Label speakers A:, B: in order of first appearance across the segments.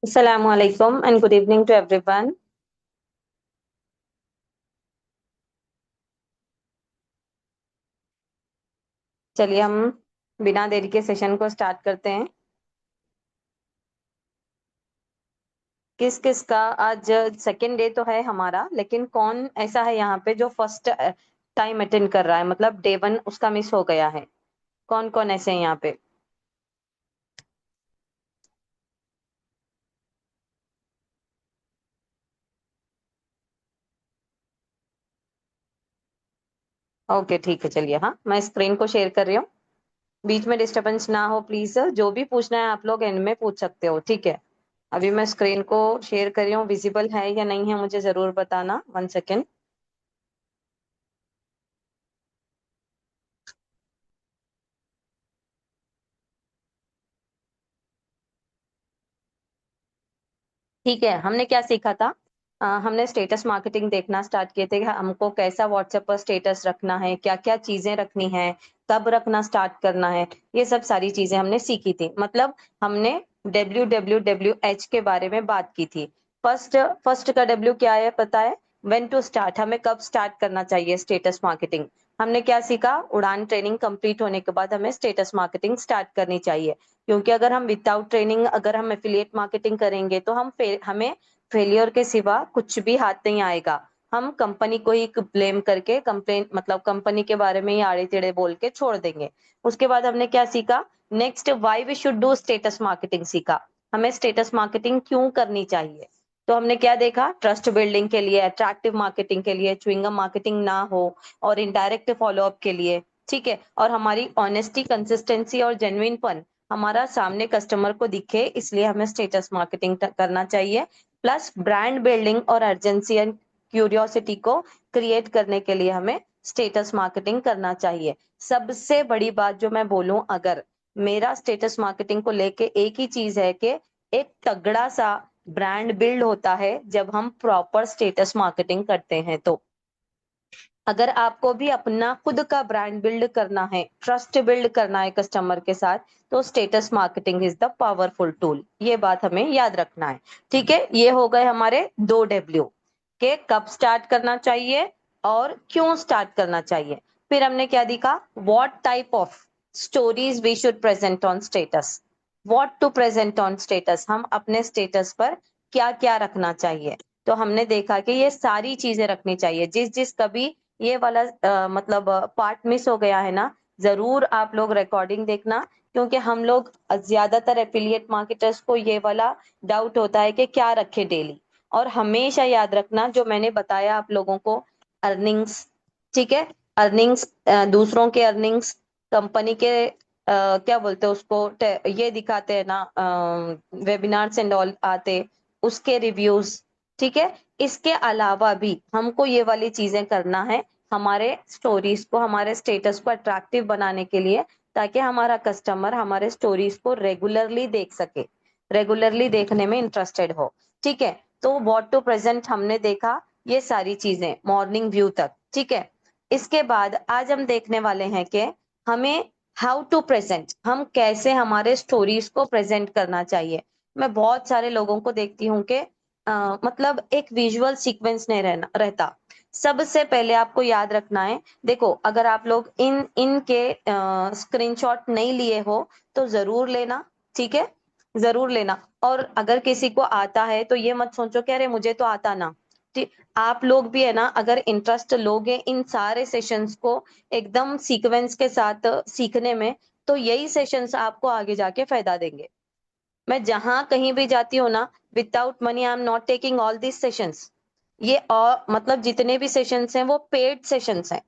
A: Assalamualaikum and good evening to everyone. चलिए हम बिना देरी के सेशन को स्टार्ट करते हैं। किस किस का आज सेकेंड डे तो है हमारा, लेकिन कौन ऐसा है यहाँ पे जो फर्स्ट टाइम अटेंड कर रहा है, मतलब डे वन उसका मिस हो गया है। कौन कौन ऐसे हैं यहाँ पे? ओके ठीक है, चलिए हाँ मैं स्क्रीन को शेयर कर रही हूँ। बीच में डिस्टरबेंस ना हो प्लीज। जो भी पूछना है आप लोग एंड में पूछ सकते हो, ठीक है। अभी मैं स्क्रीन को शेयर कर रही हूँ, विजिबल है या नहीं है मुझे जरूर बताना। 1 सेकेंड। ठीक है, हमने क्या सीखा था? हमने स्टेटस मार्केटिंग देखना स्टार्ट किए थे कि हमको कैसा व्हाट्सएप पर स्टेटस रखना है, क्या क्या चीजें रखनी है, कब रखना स्टार्ट करना है। ये सब सारी चीजें हमने सीखी थी, मतलब हमने WWWH के बारे में बात की थी। फर्स्ट फर्स्ट का W क्या है पता है? व्हेन टू स्टार्ट, हमें कब स्टार्ट करना चाहिए स्टेटस मार्केटिंग। हमने क्या सीखा? उड़ान ट्रेनिंग कंप्लीट होने के बाद हमें स्टेटस मार्केटिंग स्टार्ट करनी चाहिए, क्योंकि अगर हम विदाउट ट्रेनिंग अगर हम एफिलिएट मार्केटिंग करेंगे तो हमें फेलियर के सिवा कुछ भी हाथ नहीं आएगा। हम कंपनी को ही ब्लेम करके कंप्लेन, मतलब कंपनी के बारे में ही आड़े टेढ़े बोल के छोड़ देंगे। उसके बाद हमने क्या सीखा? Next, why we should do status marketing सीखा। हमें स्टेटस मार्केटिंग क्यों करनी चाहिए? तो हमने क्या देखा? ट्रस्ट बिल्डिंग के लिए, अट्रैक्टिव मार्केटिंग के लिए, च्युइंगम मार्केटिंग ना हो, और इनडायरेक्ट फॉलोअप के लिए। ठीक है, और हमारी ऑनेस्टी, कंसिस्टेंसी और जेन्युइनपन हमारा सामने कस्टमर को दिखे, इसलिए हमें स्टेटस मार्केटिंग करना चाहिए। प्लस ब्रांड बिल्डिंग और अर्जेंसी एंड क्यूरियोसिटी को क्रिएट करने के लिए हमें स्टेटस मार्केटिंग करना चाहिए। सबसे बड़ी बात जो मैं बोलूं, अगर मेरा स्टेटस मार्केटिंग को लेके एक ही चीज है कि एक तगड़ा सा ब्रांड बिल्ड होता है जब हम प्रॉपर स्टेटस मार्केटिंग करते हैं। तो अगर आपको भी अपना खुद का ब्रांड बिल्ड करना है, ट्रस्ट बिल्ड करना है कस्टमर के साथ, तो status marketing is the powerful tool. ये बात हमें याद रखना है। ठीक है, ये हो गए हमारे 2 W के कब स्टार्ट करना चाहिए और क्यों स्टार्ट करना चाहिए। फिर हमने क्या देखा? What type of stories we should present on status. What to present on status, हम अपने स्टेटस पर क्या क्या रखना चाहिए। तो हमने देखा कि ये सारी चीजें रखनी चाहिए। जिस जिस कभी ये वाला मतलब पार्ट मिस हो गया है ना, जरूर आप लोग रिकॉर्डिंग देखना, क्योंकि हम लोग ज्यादातर एफिलिएट मार्केटर्स को ये वाला डाउट होता है कि क्या रखे डेली। और हमेशा याद रखना जो मैंने बताया आप लोगों को, अर्निंग्स। ठीक है, अर्निंग्स, दूसरों के अर्निंग्स, कंपनी के क्या बोलते हैं उसको, ये दिखाते हैं ना, वेबिनार्स एंड ऑल आते, उसके रिव्यूज। ठीक है, इसके अलावा भी हमको ये वाली चीजें करना है हमारे स्टोरीज को, हमारे स्टेटस को अट्रैक्टिव बनाने के लिए, ताकि हमारा कस्टमर हमारे स्टोरीज को रेगुलरली देख सके, रेगुलरली देखने में इंटरेस्टेड हो। ठीक है, तो व्हाट टू प्रेजेंट हमने देखा, ये सारी चीजें मॉर्निंग व्यू तक। ठीक है, इसके बाद आज हम देखने वाले हैं कि हमें हाउ टू प्रेजेंट, हम कैसे हमारे स्टोरीज को प्रेजेंट करना चाहिए। मैं बहुत सारे लोगों को देखती हूँ कि मतलब एक विजुअल सीक्वेंस नहीं रहता। सबसे पहले आपको याद रखना है, देखो अगर आप लोग इन इनके स्क्रीनशॉट नहीं लिए हो तो जरूर लेना। ठीक है, जरूर लेना। और अगर किसी को आता है तो ये मत सोचो कि अरे मुझे तो आता ना। ठीक, आप लोग भी है ना, अगर इंटरेस्ट लोगे इन सारे सेशंस को एकदम सीक्वेंस के साथ सीखने में, तो यही सेशंस आपको आगे जाके फायदा देंगे। मैं जहां कहीं भी जाती हूँ ना, without money I am not taking all this sessions. ये और मतलब जितने भी सेशंस हैं वो पेड सेशंस हैं।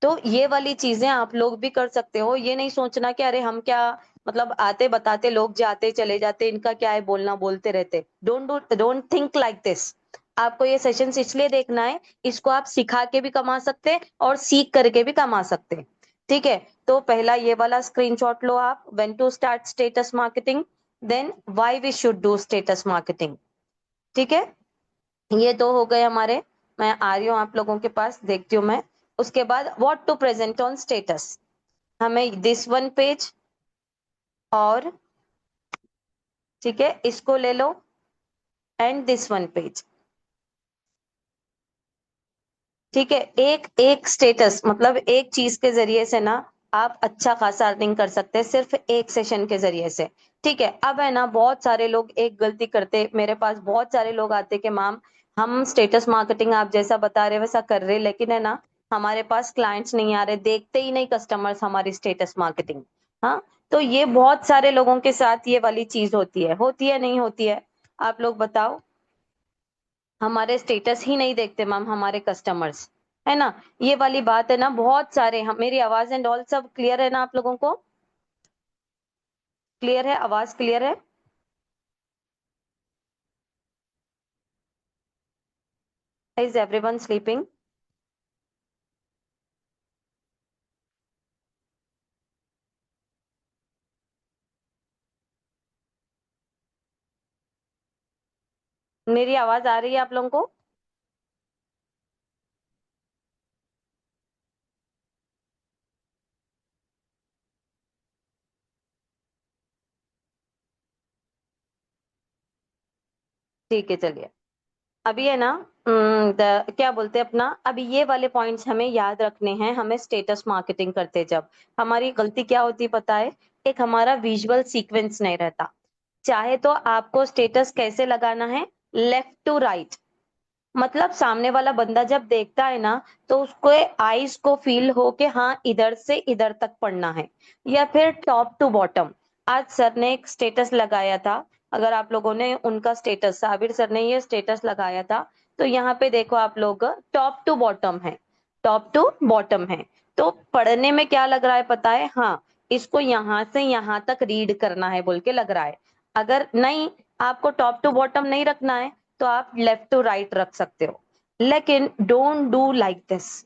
A: तो ये वाली चीजें आप लोग भी कर सकते हो। ये नहीं सोचना कि अरे हम क्या, मतलब आते बताते लोग जाते चले जाते, इनका क्या है बोलना, बोलते रहते। Don't think like this. आपको ये सेशंस इसलिए देखना है, इसको आप सिखा के भी कमा सकते हैं और सीख करके भी कमा सकते हैं। ठीक है, तो पहला ये वाला स्क्रीनशॉट लो आप, when to start status marketing, then why we should do status marketing. ठीक है, ये दो हो गए हमारे। मैं आ रही हूँ आप लोगों के पास, देखती हूँ मैं। उसके बाद what to present on status, हमें दिस वन पेज और, ठीक है इसको ले लो, एंड दिस वन पेज। ठीक है, एक एक स्टेटस मतलब एक चीज के जरिए से ना आप अच्छा खासा अर्निंग कर सकते हैं सिर्फ एक सेशन के जरिए से। ठीक है, अब है ना बहुत सारे लोग एक गलती करते, मेरे पास बहुत सारे लोग आते कि मैम हम स्टेटस मार्केटिंग आप जैसा बता रहे वैसा कर रहे, लेकिन है ना हमारे पास क्लाइंट्स नहीं आ रहे, देखते ही नहीं कस्टमर्स हमारी स्टेटस मार्केटिंग। हाँ, तो ये बहुत सारे लोगों के साथ ये वाली चीज होती है नहीं होती है? आप लोग बताओ। हमारे स्टेटस ही नहीं देखते मैम हमारे कस्टमर्स, है ना? ये वाली बात है ना, बहुत सारे हम, मेरी आवाज एंड ऑल सब क्लियर है ना आप लोगों को? क्लियर है, आवाज क्लियर है? Is everyone sleeping? मेरी आवाज आ रही है आप लोगों को? ठीक है, चलिए। अभी है ना क्या बोलते हैं अपना, अभी ये वाले पॉइंट्स हमें याद रखने हैं हमें स्टेटस मार्केटिंग करते जब। हमारी गलती क्या होती है पता है? एक हमारा विजुअल सीक्वेंस नहीं रहता। चाहे तो आपको स्टेटस कैसे लगाना है, लेफ्ट टू राइट, मतलब सामने वाला बंदा जब देखता है ना तो उसको आईज को फील हो कि हाँ इधर से इधर तक पढ़ना है, या फिर टॉप टू बॉटम। आज सर ने एक स्टेटस लगाया था, अगर आप लोगों ने उनका स्टेटस, साबिर सर ने ये स्टेटस लगाया था, तो यहाँ पे देखो आप लोग, टॉप टू बॉटम है, टॉप टू बॉटम है। तो पढ़ने में क्या लग रहा है पता है? हाँ, इसको यहाँ से यहाँ तक रीड करना है बोल के लग रहा है। अगर नहीं, आपको टॉप टू बॉटम नहीं रखना है तो आप लेफ्ट टू राइट रख सकते हो, लेकिन डोंट डू लाइक दिस।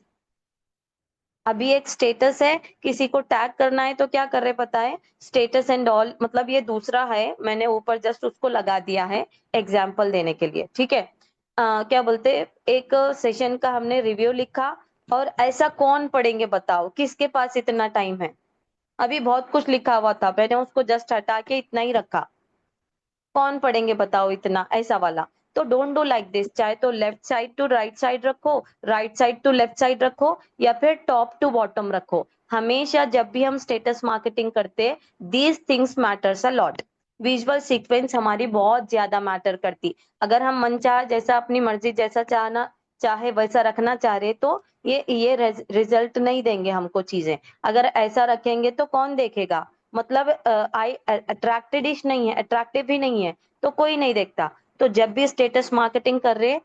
A: अभी एक स्टेटस है, किसी को टैग करना है तो क्या कर रहे पता है? स्टेटस एंड ऑल, मतलब ये दूसरा है, मैंने ऊपर जस्ट उसको लगा दिया है एग्जाम्पल देने के लिए। ठीक है, क्या बोलते, एक सेशन का हमने रिव्यू लिखा, और ऐसा कौन पढ़ेंगे बताओ, किसके पास इतना टाइम है? अभी बहुत कुछ लिखा हुआ था, मैंने उसको जस्ट हटा के इतना ही रखा। कौन पढ़ेंगे बताओ इतना, ऐसा वाला? तो डोंट डू लाइक दिस, चाहे तो left side to right side रखो, right side to left side रखो, या फिर टॉप टू बॉटम रखो। हमेशा जब भी हम स्टेटस मार्केटिंग करते, these things matters a lot. Visual sequence हमारी बहुत ज्यादा मैटर करती। अगर हम मन चाहे जैसा, अपनी मर्जी जैसा चाहना चाहे वैसा रखना चाह रहे, तो ये रिजल्ट नहीं देंगे हमको चीजें। अगर ऐसा रखेंगे तो कौन देखेगा? मतलब आई अट्रैक्टेड ही नहीं है, अट्रैक्टिव ही नहीं है, तो कोई नहीं देखता। तो जब भी स्टेटस मार्केटिंग कर रहे,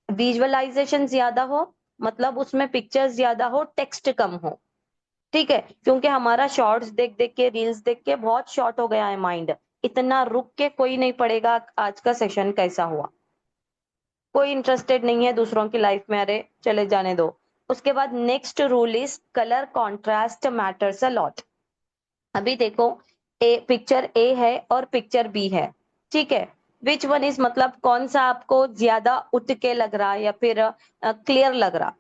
A: विजुअलाइजेशन ज्यादा हो, मतलब उसमें पिक्चर्स ज्यादा हो, टेक्स्ट कम हो। ठीक है, क्योंकि हमारा शॉर्ट्स देख देख के, रील्स देख के बहुत शॉर्ट हो गया है माइंड। इतना रुक के कोई नहीं पड़ेगा आज का सेशन कैसा हुआ, कोई इंटरेस्टेड नहीं है दूसरों की लाइफ में, अरे चले जाने दो। उसके बाद next rule is colour contrast matters a lot. अभी देखो, पिक्चर ए है और पिक्चर बी है। ठीक है, विच वन इज, मतलब कौन सा आपको ज्यादा उठ के लग रहा है या फिर क्लियर लग रहा?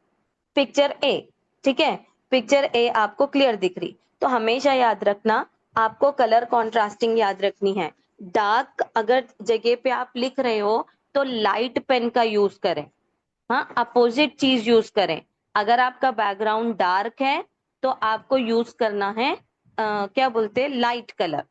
A: पिक्चर ए। ठीक है, पिक्चर ए आपको क्लियर दिख रही, तो हमेशा याद रखना आपको कलर कॉन्ट्रास्टिंग याद रखनी है। डार्क अगर जगह पे आप लिख रहे हो तो लाइट पेन का यूज करें। हाँ, अपोजिट चीज यूज करें। अगर आपका बैकग्राउंड डार्क है तो आपको यूज करना है क्या बोलते हैं, लाइट कलर।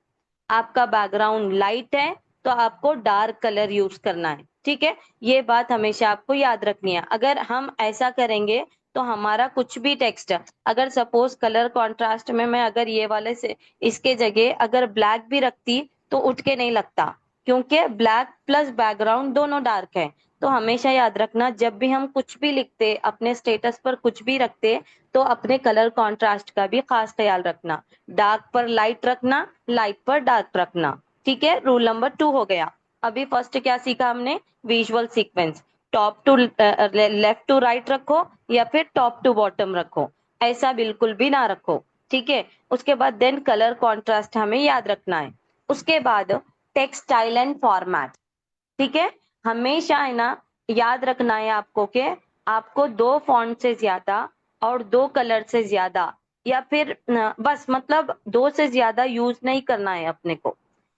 A: आपका बैकग्राउंड लाइट है तो आपको डार्क कलर यूज करना है। ठीक है, ये बात हमेशा आपको याद रखनी है। अगर हम ऐसा करेंगे तो हमारा कुछ भी टेक्स्ट, अगर सपोज कलर कॉन्ट्रास्ट में मैं अगर ये वाले से इसके जगह अगर ब्लैक भी रखती तो उठ के नहीं लगता, क्योंकि ब्लैक प्लस बैकग्राउंड दोनों डार्क है। तो हमेशा याद रखना जब भी हम कुछ भी लिखते, अपने स्टेटस पर कुछ भी रखते, तो अपने कलर कॉन्ट्रास्ट का भी खास ख्याल रखना। डार्क पर लाइट रखना, लाइट पर डार्क रखना। ठीक है, रूल नंबर 2 हो गया। अभी फर्स्ट क्या सीखा हमने? Visual sequence. Top to left to right रखो, या फिर टॉप टू बॉटम रखो, ऐसा बिल्कुल भी ना रखो। ठीक है, उसके बाद देन कलर कॉन्ट्रास्ट हमें याद रखना है। उसके बाद टेक्स्ट स्टाइल एंड फॉर्मेट। ठीक है, हमेशा है ना याद रखना है आपको कि आपको दो फॉन्ट से ज्यादा और दो कलर से ज्यादा, या फिर बस मतलब दो से ज्यादा यूज नहीं करना है अपने को।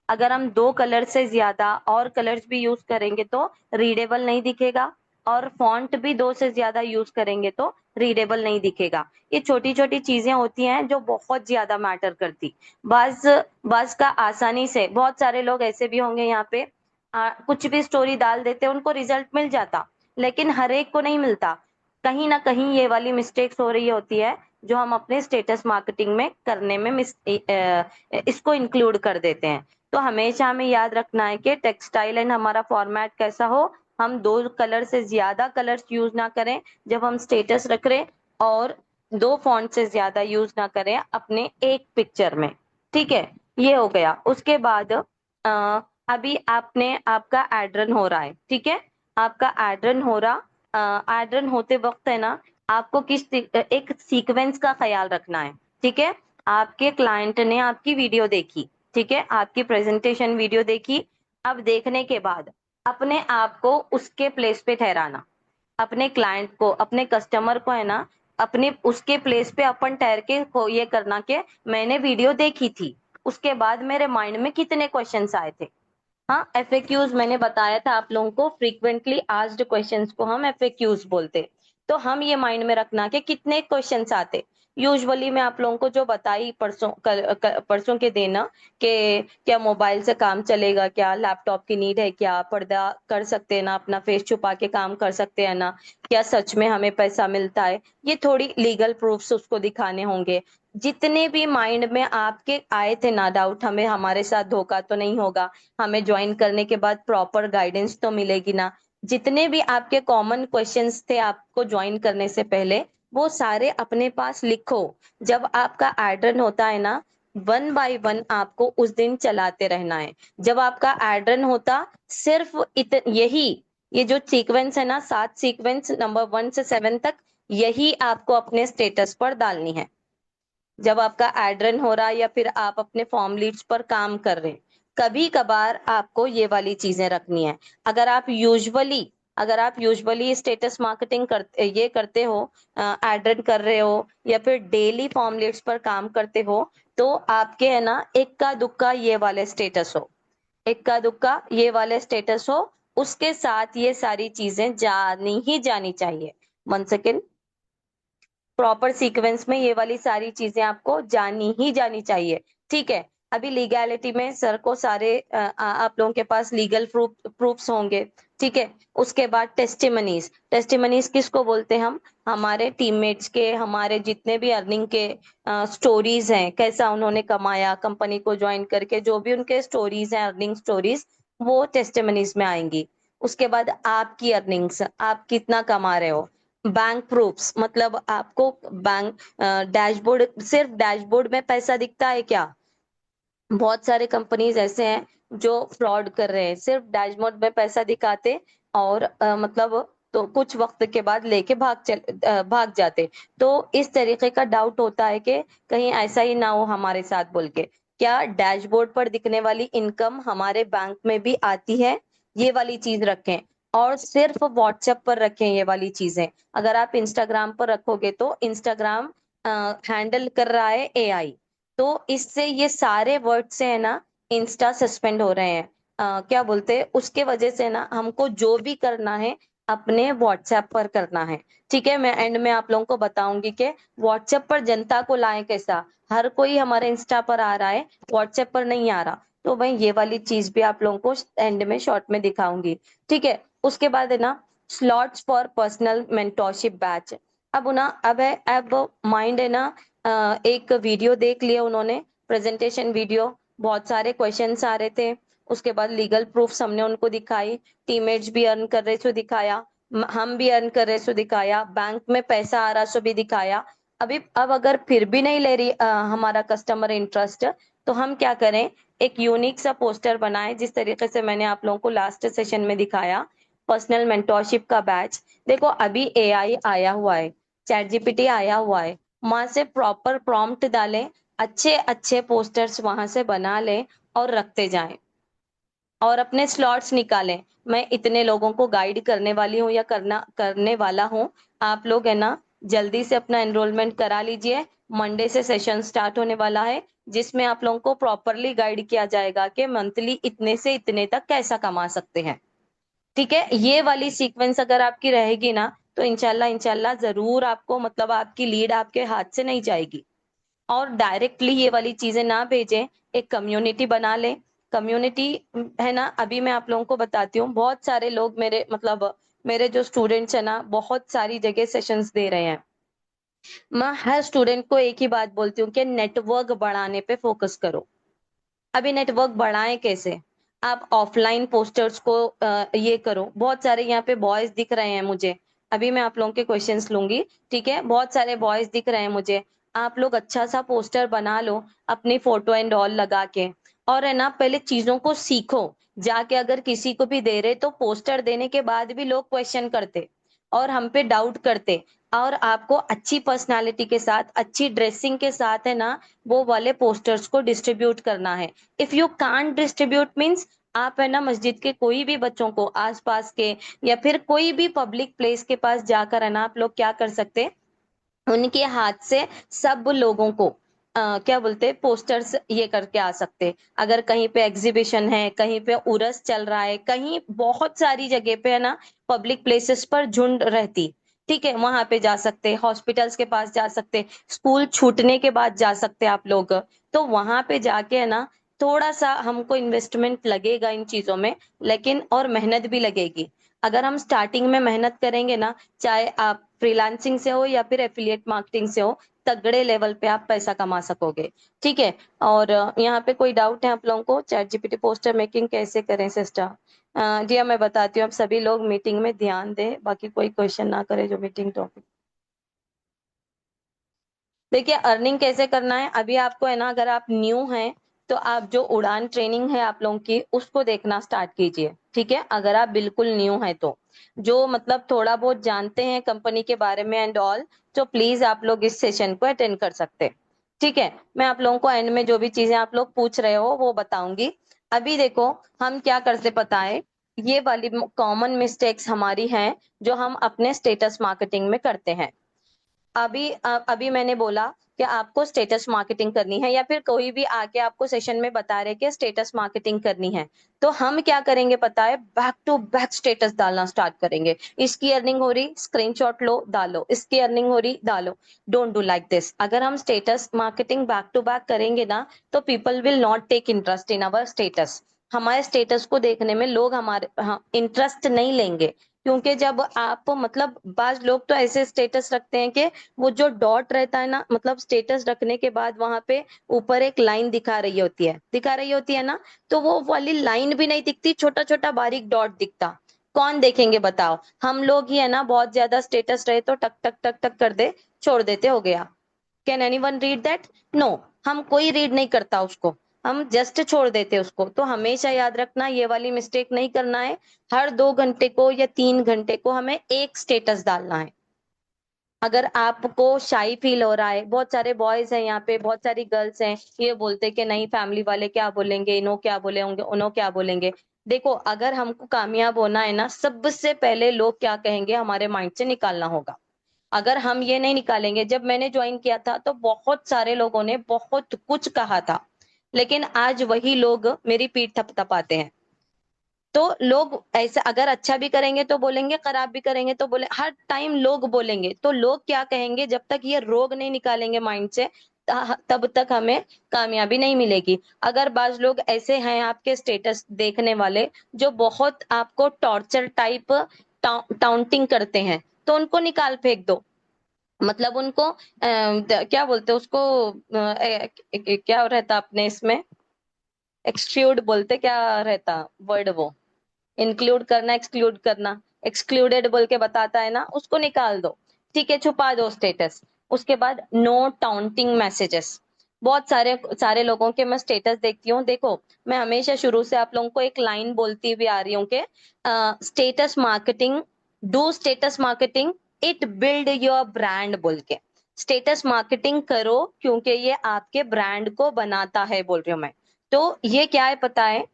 A: अगर हम 2 कलर से ज्यादा और कलर्स भी यूज करेंगे तो रीडेबल नहीं दिखेगा, और फॉन्ट भी 2 से ज्यादा यूज करेंगे तो रीडेबल नहीं दिखेगा। ये छोटी छोटी चीजें होती हैं जो बहुत ज्यादा मैटर करती। बस बस का आसानी से, बहुत सारे लोग ऐसे भी होंगे यहाँ पे, कुछ भी स्टोरी डाल देते उनको रिजल्ट मिल जाता, लेकिन हर एक को नहीं मिलता। कहीं ना कहीं ये वाली मिस्टेक्स हो रही होती है जो हम अपने स्टेटस मार्केटिंग में करने में इसको इंक्लूड कर देते हैं। तो हमेशा हमें याद रखना है कि टेक्सटाइल एंड हमारा फॉर्मेट कैसा हो, हम 2 कलर से ज्यादा कलर्स यूज ना करें जब हम स्टेटस रख रहे, और 2 फॉन्ट से ज्यादा यूज ना करें अपने एक पिक्चर में। ठीक है, ये हो गया। उसके बाद अभी आपने, आपका एड रन हो रहा है, ठीक है, आपका एड रन हो रहा, एड रन होते वक्त है ना, आपको एक सीक्वेंस का ख्याल रखना है। ठीक है, आपके क्लाइंट ने आपकी वीडियो देखी, ठीक है, आपकी प्रेजेंटेशन वीडियो देखी। अब देखने के बाद अपने आप को उसके प्लेस पे ठहराना, अपने क्लाइंट को, अपने कस्टमर को है ना, अपने उसके प्लेस पे अपन ठहर के को ये करना कि मैंने वीडियो देखी थी, उसके बाद मेरे माइंड में कितने क्वेश्चंस आए थे। हाँ, एफएक्यूज मैंने बताया था आप लोगों को, फ्रीक्वेंटली आस्क्ड क्वेश्चंस को हम एफएक्यूज बोलते। तो हम ये माइंड में रखना कि कितने क्वेश्चंस आते। यूजुअली मैं आप लोगों को जो बताई परसों के देना कि क्या मोबाइल से काम चलेगा, क्या लैपटॉप की नीड है, क्या पर्दा कर सकते हैं ना, अपना फेस छुपा के काम कर सकते हैं ना, क्या सच में हमें पैसा मिलता है, ये थोड़ी लीगल प्रूफ्स उसको दिखाने होंगे। जितने भी माइंड में आपके आए थे ना डाउट, हमें हमारे साथ धोखा तो नहीं होगा, हमें ज्वाइन करने के बाद प्रॉपर गाइडेंस तो मिलेगी ना, जितने भी आपके कॉमन क्वेश्चंस थे आपको ज्वाइन करने से पहले, वो सारे अपने पास लिखो। जब आपका एड रन होता है ना, 1 बाय 1 आपको उस दिन चलाते रहना है। जब आपका एड रन होता, सिर्फ यही, ये जो सीक्वेंस है ना, 7 सीक्वेंस नंबर 1 से 7 तक, यही आपको अपने स्टेटस पर डालनी है। जब आपका एड रन हो रहा है या फिर आप अपने फॉर्म लीड्स पर काम कर रहे हैं, कभी कभार आपको ये वाली चीजें रखनी है। अगर आप यूजुअली अगर आप यूजुअली स्टेटस मार्केटिंग करते, ये करते हो, एड रन कर रहे हो या फिर डेली फॉर्म लीड्स पर काम करते हो, तो आपके है ना इक्का दुक्का ये वाले स्टेटस हो, इक्का दुक्का ये वाले स्टेटस हो, उसके साथ ये सारी चीजें जानी ही जानी चाहिए। 1 सेकेंड, प्रॉपर सीक्वेंस में ये वाली सारी चीजें आपको जानी ही जानी चाहिए। ठीक है, अभी लीगैलिटी में सर को सारे आप लोगों के पास लीगल प्रूफ्स होंगे। ठीक है, उसके बाद टेस्टिमनीज, टेस्टिमनीज किसको बोलते हैं हम, हमारे टीममेट्स के, हमारे जितने भी अर्निंग के स्टोरीज हैं, कैसा उन्होंने कमाया कंपनी को ज्वाइन करके, जो भी उनके स्टोरीज हैं, अर्निंग स्टोरीज, वो टेस्टिमनीज में आएंगी। उसके बाद आपकी अर्निंग्स, आप कितना कमा रहे हो, बैंक प्रूफ्स, मतलब आपको बैंक डैशबोर्ड, सिर्फ डैशबोर्ड में पैसा दिखता है क्या? बहुत सारे कंपनीज ऐसे हैं जो फ्रॉड कर रहे हैं, सिर्फ डैशबोर्ड में पैसा दिखाते और मतलब तो कुछ वक्त के बाद लेके भाग जाते। तो इस तरीके का डाउट होता है कि कहीं ऐसा ही ना हो हमारे साथ बोल के। क्या डैशबोर्ड पर दिखने वाली इनकम हमारे बैंक में भी आती है? ये वाली चीज रखें। और सिर्फ व्हाट्सएप पर रखें ये वाली चीजें। अगर आप इंस्टाग्राम पर रखोगे तो इंस्टाग्राम हैंडल कर रहा है एआई, तो इससे ये सारे वर्ड से है ना इंस्टा सस्पेंड हो रहे हैं। क्या बोलते हैं, उसके वजह से ना हमको जो भी करना है अपने व्हाट्सएप पर करना है। ठीक है, मैं एंड में आप लोगों को बताऊंगी कि व्हाट्सएप पर जनता को लाए कैसा। हर कोई हमारे इंस्टा पर आ रहा है, व्हाट्सएप पर नहीं आ रहा, तो भाई ये वाली चीज भी आप लोगों को एंड में शॉर्ट में दिखाऊंगी। ठीक है, उसके बाद है ना slots for personal mentorship batch. अब माइंड है ना, एक वीडियो देख लिया उन्होंने, प्रेजेंटेशन वीडियो, बहुत सारे क्वेश्चंस आ रहे थे, उसके बाद लीगल प्रूफ्स हमने उनको दिखाई, टीममेट्स भी अर्न कर रहे सो दिखाया, हम भी अर्न कर रहे सो दिखाया, बैंक में पैसा आ रहा सो भी दिखाया। अब अगर फिर भी नहीं ले रही हमारा कस्टमर इंटरेस्ट, तो हम क्या करें, एक यूनिक सा पोस्टर बनाए, जिस तरीके से मैंने आप लोगों को लास्ट सेशन में दिखाया, पर्सनल मेंटोरशिप का बैच। देखो अभी एआई आया हुआ है, चैट जीपीटी आया हुआ है, वहां से प्रॉपर प्रॉम्प्ट डालें, अच्छे अच्छे पोस्टर्स वहां से बना लें और रखते जाएं, और अपने स्लॉट्स निकालें। मैं इतने लोगों को गाइड करने वाली हूँ या करने वाला हूँ, आप लोग है ना जल्दी से अपना एनरोलमेंट करा लीजिए। मंडे से सेशन स्टार्ट होने वाला है, जिसमें आप लोगों को प्रॉपरली गाइड किया जाएगा कि मंथली इतने से इतने तक कैसा कमा सकते हैं। ठीक है, ये वाली सीक्वेंस अगर आपकी रहेगी ना, तो इंशाल्लाह इंशाल्लाह जरूर आपको मतलब आपकी लीड आपके हाथ से नहीं जाएगी। और डायरेक्टली ये वाली चीजें ना भेजें, एक कम्युनिटी बना लें। कम्युनिटी है ना, अभी मैं आप लोगों को बताती हूँ, बहुत सारे लोग मेरे मतलब मेरे जो स्टूडेंट्स है ना, बहुत सारी जगह सेशंस दे रहे हैं। मैं हर स्टूडेंट को एक ही बात बोलती हूँ कि नेटवर्क बढ़ाने पे फोकस करो। अभी नेटवर्क बढ़ाएं कैसे? आप ऑफलाइन पोस्टर्स को ये करो। बहुत सारे यहाँ पे बॉयज दिख रहे हैं मुझे। अभी मैं आप लोगों के क्वेश्चंस लूंगी। ठीक है, बहुत सारे बॉयज दिख रहे हैं मुझे। आप लोग अच्छा सा पोस्टर बना लो अपनी फोटो एंड ऑल लगा के, और है ना पहले चीजों को सीखो। जाके अगर किसी को भी दे रहे तो पोस्टर देने के बाद भी लोग क्वेश्चन करते और हम पे डाउट करते। और आपको अच्छी पर्सनालिटी के साथ, अच्छी ड्रेसिंग के साथ है ना, वो वाले पोस्टर्स को डिस्ट्रीब्यूट करना है। If you can't distribute means, आप है ना मस्जिद के कोई भी बच्चों को आसपास के, या फिर कोई भी पब्लिक प्लेस के पास जाकर है ना, आप लोग क्या कर सकते, उनके हाथ से सब लोगों को क्या बोलते पोस्टर्स ये करके आ सकते। अगर कहीं पे एग्जीबिशन है, कहीं पे उरस चल रहा है, कहीं बहुत सारी जगह पे है ना, पब्लिक प्लेसेस पर झुंड रहती, ठीक है, वहां पे जा सकते, हॉस्पिटल्स के पास जा सकते, स्कूल छूटने के बाद जा सकते आप लोग। तो वहां पे जाके है ना, थोड़ा सा हमको इन्वेस्टमेंट लगेगा इन चीजों में, लेकिन और मेहनत भी लगेगी। अगर हम स्टार्टिंग में मेहनत करेंगे ना, चाहे आप फ्रीलांसिंग से हो या फिर एफिलिएट मार्केटिंग से हो, तगड़े लेवल पे आप पैसा कमा सकोगे। ठीक है। और यहाँ पे कोई डाउट है आप लोगों को, चैट जीपीटी पोस्टर मेकिंग कैसे करें सिस्टर? जी हाँ, मैं बताती हूँ। आप सभी लोग मीटिंग में ध्यान दें, बाकी कोई क्वेश्चन ना करे जो मीटिंग टॉपिक। देखिए, अर्निंग कैसे करना है, अभी आपको है ना, अगर आप न्यू हैं तो आप जो उड़ान ट्रेनिंग है आप लोगों की, उसको देखना स्टार्ट कीजिए। ठीक है, अगर आप बिल्कुल न्यू हैं तो, जो मतलब थोड़ा बहुत जानते हैं कंपनी के बारे में एंड ऑल, तो प्लीज आप लोग इस सेशन को अटेंड कर सकते हैं। ठीक है, मैं आप लोगों को एंड में जो भी चीजें आप लोग पूछ रहे हो वो बताऊंगी। अभी देखो, हम क्या करते पता है, ये वाली कॉमन मिस्टेक्स हमारी हैं जो हम अपने स्टेटस मार्केटिंग में करते हैं। अभी मैंने बोला कि आपको स्टेटस मार्केटिंग करनी है, या फिर कोई भी आके आपको सेशन में बता रहे कि स्टेटस मार्केटिंग करनी है, तो हम क्या करेंगे पता है, बैक टू बैक स्टेटस डालना स्टार्ट करेंगे। इसकी अर्निंग हो रही, स्क्रीनशॉट लो डालो, इसकी अर्निंग हो रही डालो। Don't do like this. अगर हम status marketing back to back करेंगे ना, तो people will not take interest in our status. हमारे स्टेटस को देखने में लोग हमारे इंटरेस्ट नहीं लेंगे। क्योंकि जब आप मतलब बाज लोग तो ऐसे स्टेटस रखते हैं कि वो जो डॉट रहता है ना, मतलब स्टेटस रखने के बाद वहां पे ऊपर एक लाइन दिखा रही होती है ना, तो वो वाली लाइन भी नहीं दिखती, छोटा छोटा बारीक डॉट दिखता। कौन देखेंगे बताओ? हम लोग ही है ना, बहुत ज्यादा स्टेटस रहे तो टक टक टक टक कर दे, छोड़ देते, हो गया। Can anyone read that? No, हम कोई रीड नहीं करता उसको, हम जस्ट छोड़ देते उसको। तो हमेशा याद रखना, ये वाली मिस्टेक नहीं करना है। हर 2 घंटे को या 3 घंटे को हमें एक स्टेटस डालना है। अगर आपको शाई फील हो रहा है, बहुत सारे बॉयज हैं यहाँ पे, बहुत सारी गर्ल्स हैं, ये बोलते कि नहीं फैमिली वाले क्या बोलेंगे, इनो क्या बोलेंगे, उनो क्या बोलेंगे। देखो, अगर हमको कामयाब होना है ना, सबसे पहले लोग क्या कहेंगे हमारे माइंड से निकालना होगा। अगर हम ये नहीं निकालेंगे, जब मैंने ज्वाइन किया था तो बहुत सारे लोगों ने बहुत कुछ कहा था, लेकिन आज वही लोग मेरी पीठ थपथपाते हैं। तो लोग ऐसे अगर अच्छा भी करेंगे तो बोलेंगे, खराब भी करेंगे तो बोले, हर टाइम लोग बोलेंगे। तो लोग क्या कहेंगे, जब तक ये रोग नहीं निकालेंगे माइंड से, तब तक हमें कामयाबी नहीं मिलेगी। अगर बाज लोग ऐसे हैं आपके स्टेटस देखने वाले, जो बहुत आपको टॉर्चर टाइप टाउंटिंग करते हैं, तो उनको निकाल फेंक दो। मतलब उनको क्या बोलते हैं उसको, क्या रहता अपने इसमें, एक्सक्लूड बोलते, क्या रहता वर्ड वो, इंक्लूड करना, एक्सक्लूड करना, एक्सक्लूडेड बोल के बताता है ना, उसको निकाल दो। ठीक है, छुपा दो स्टेटस। उसके बाद नो टाउंटिंग मैसेजेस। बहुत सारे सारे लोगों के मैं स्टेटस देखती हूँ। देखो, मैं हमेशा शुरू से आप लोगों को एक लाइन बोलती हुई आ रही हूँ कि status marketing, do status marketing, it build your brand बोल के। स्टेटस मार्केटिंग करो, क्योंकि ये आपके ब्रांड को बनाता है, बोल रही हूँ मैं। तो ये क्या है पता है,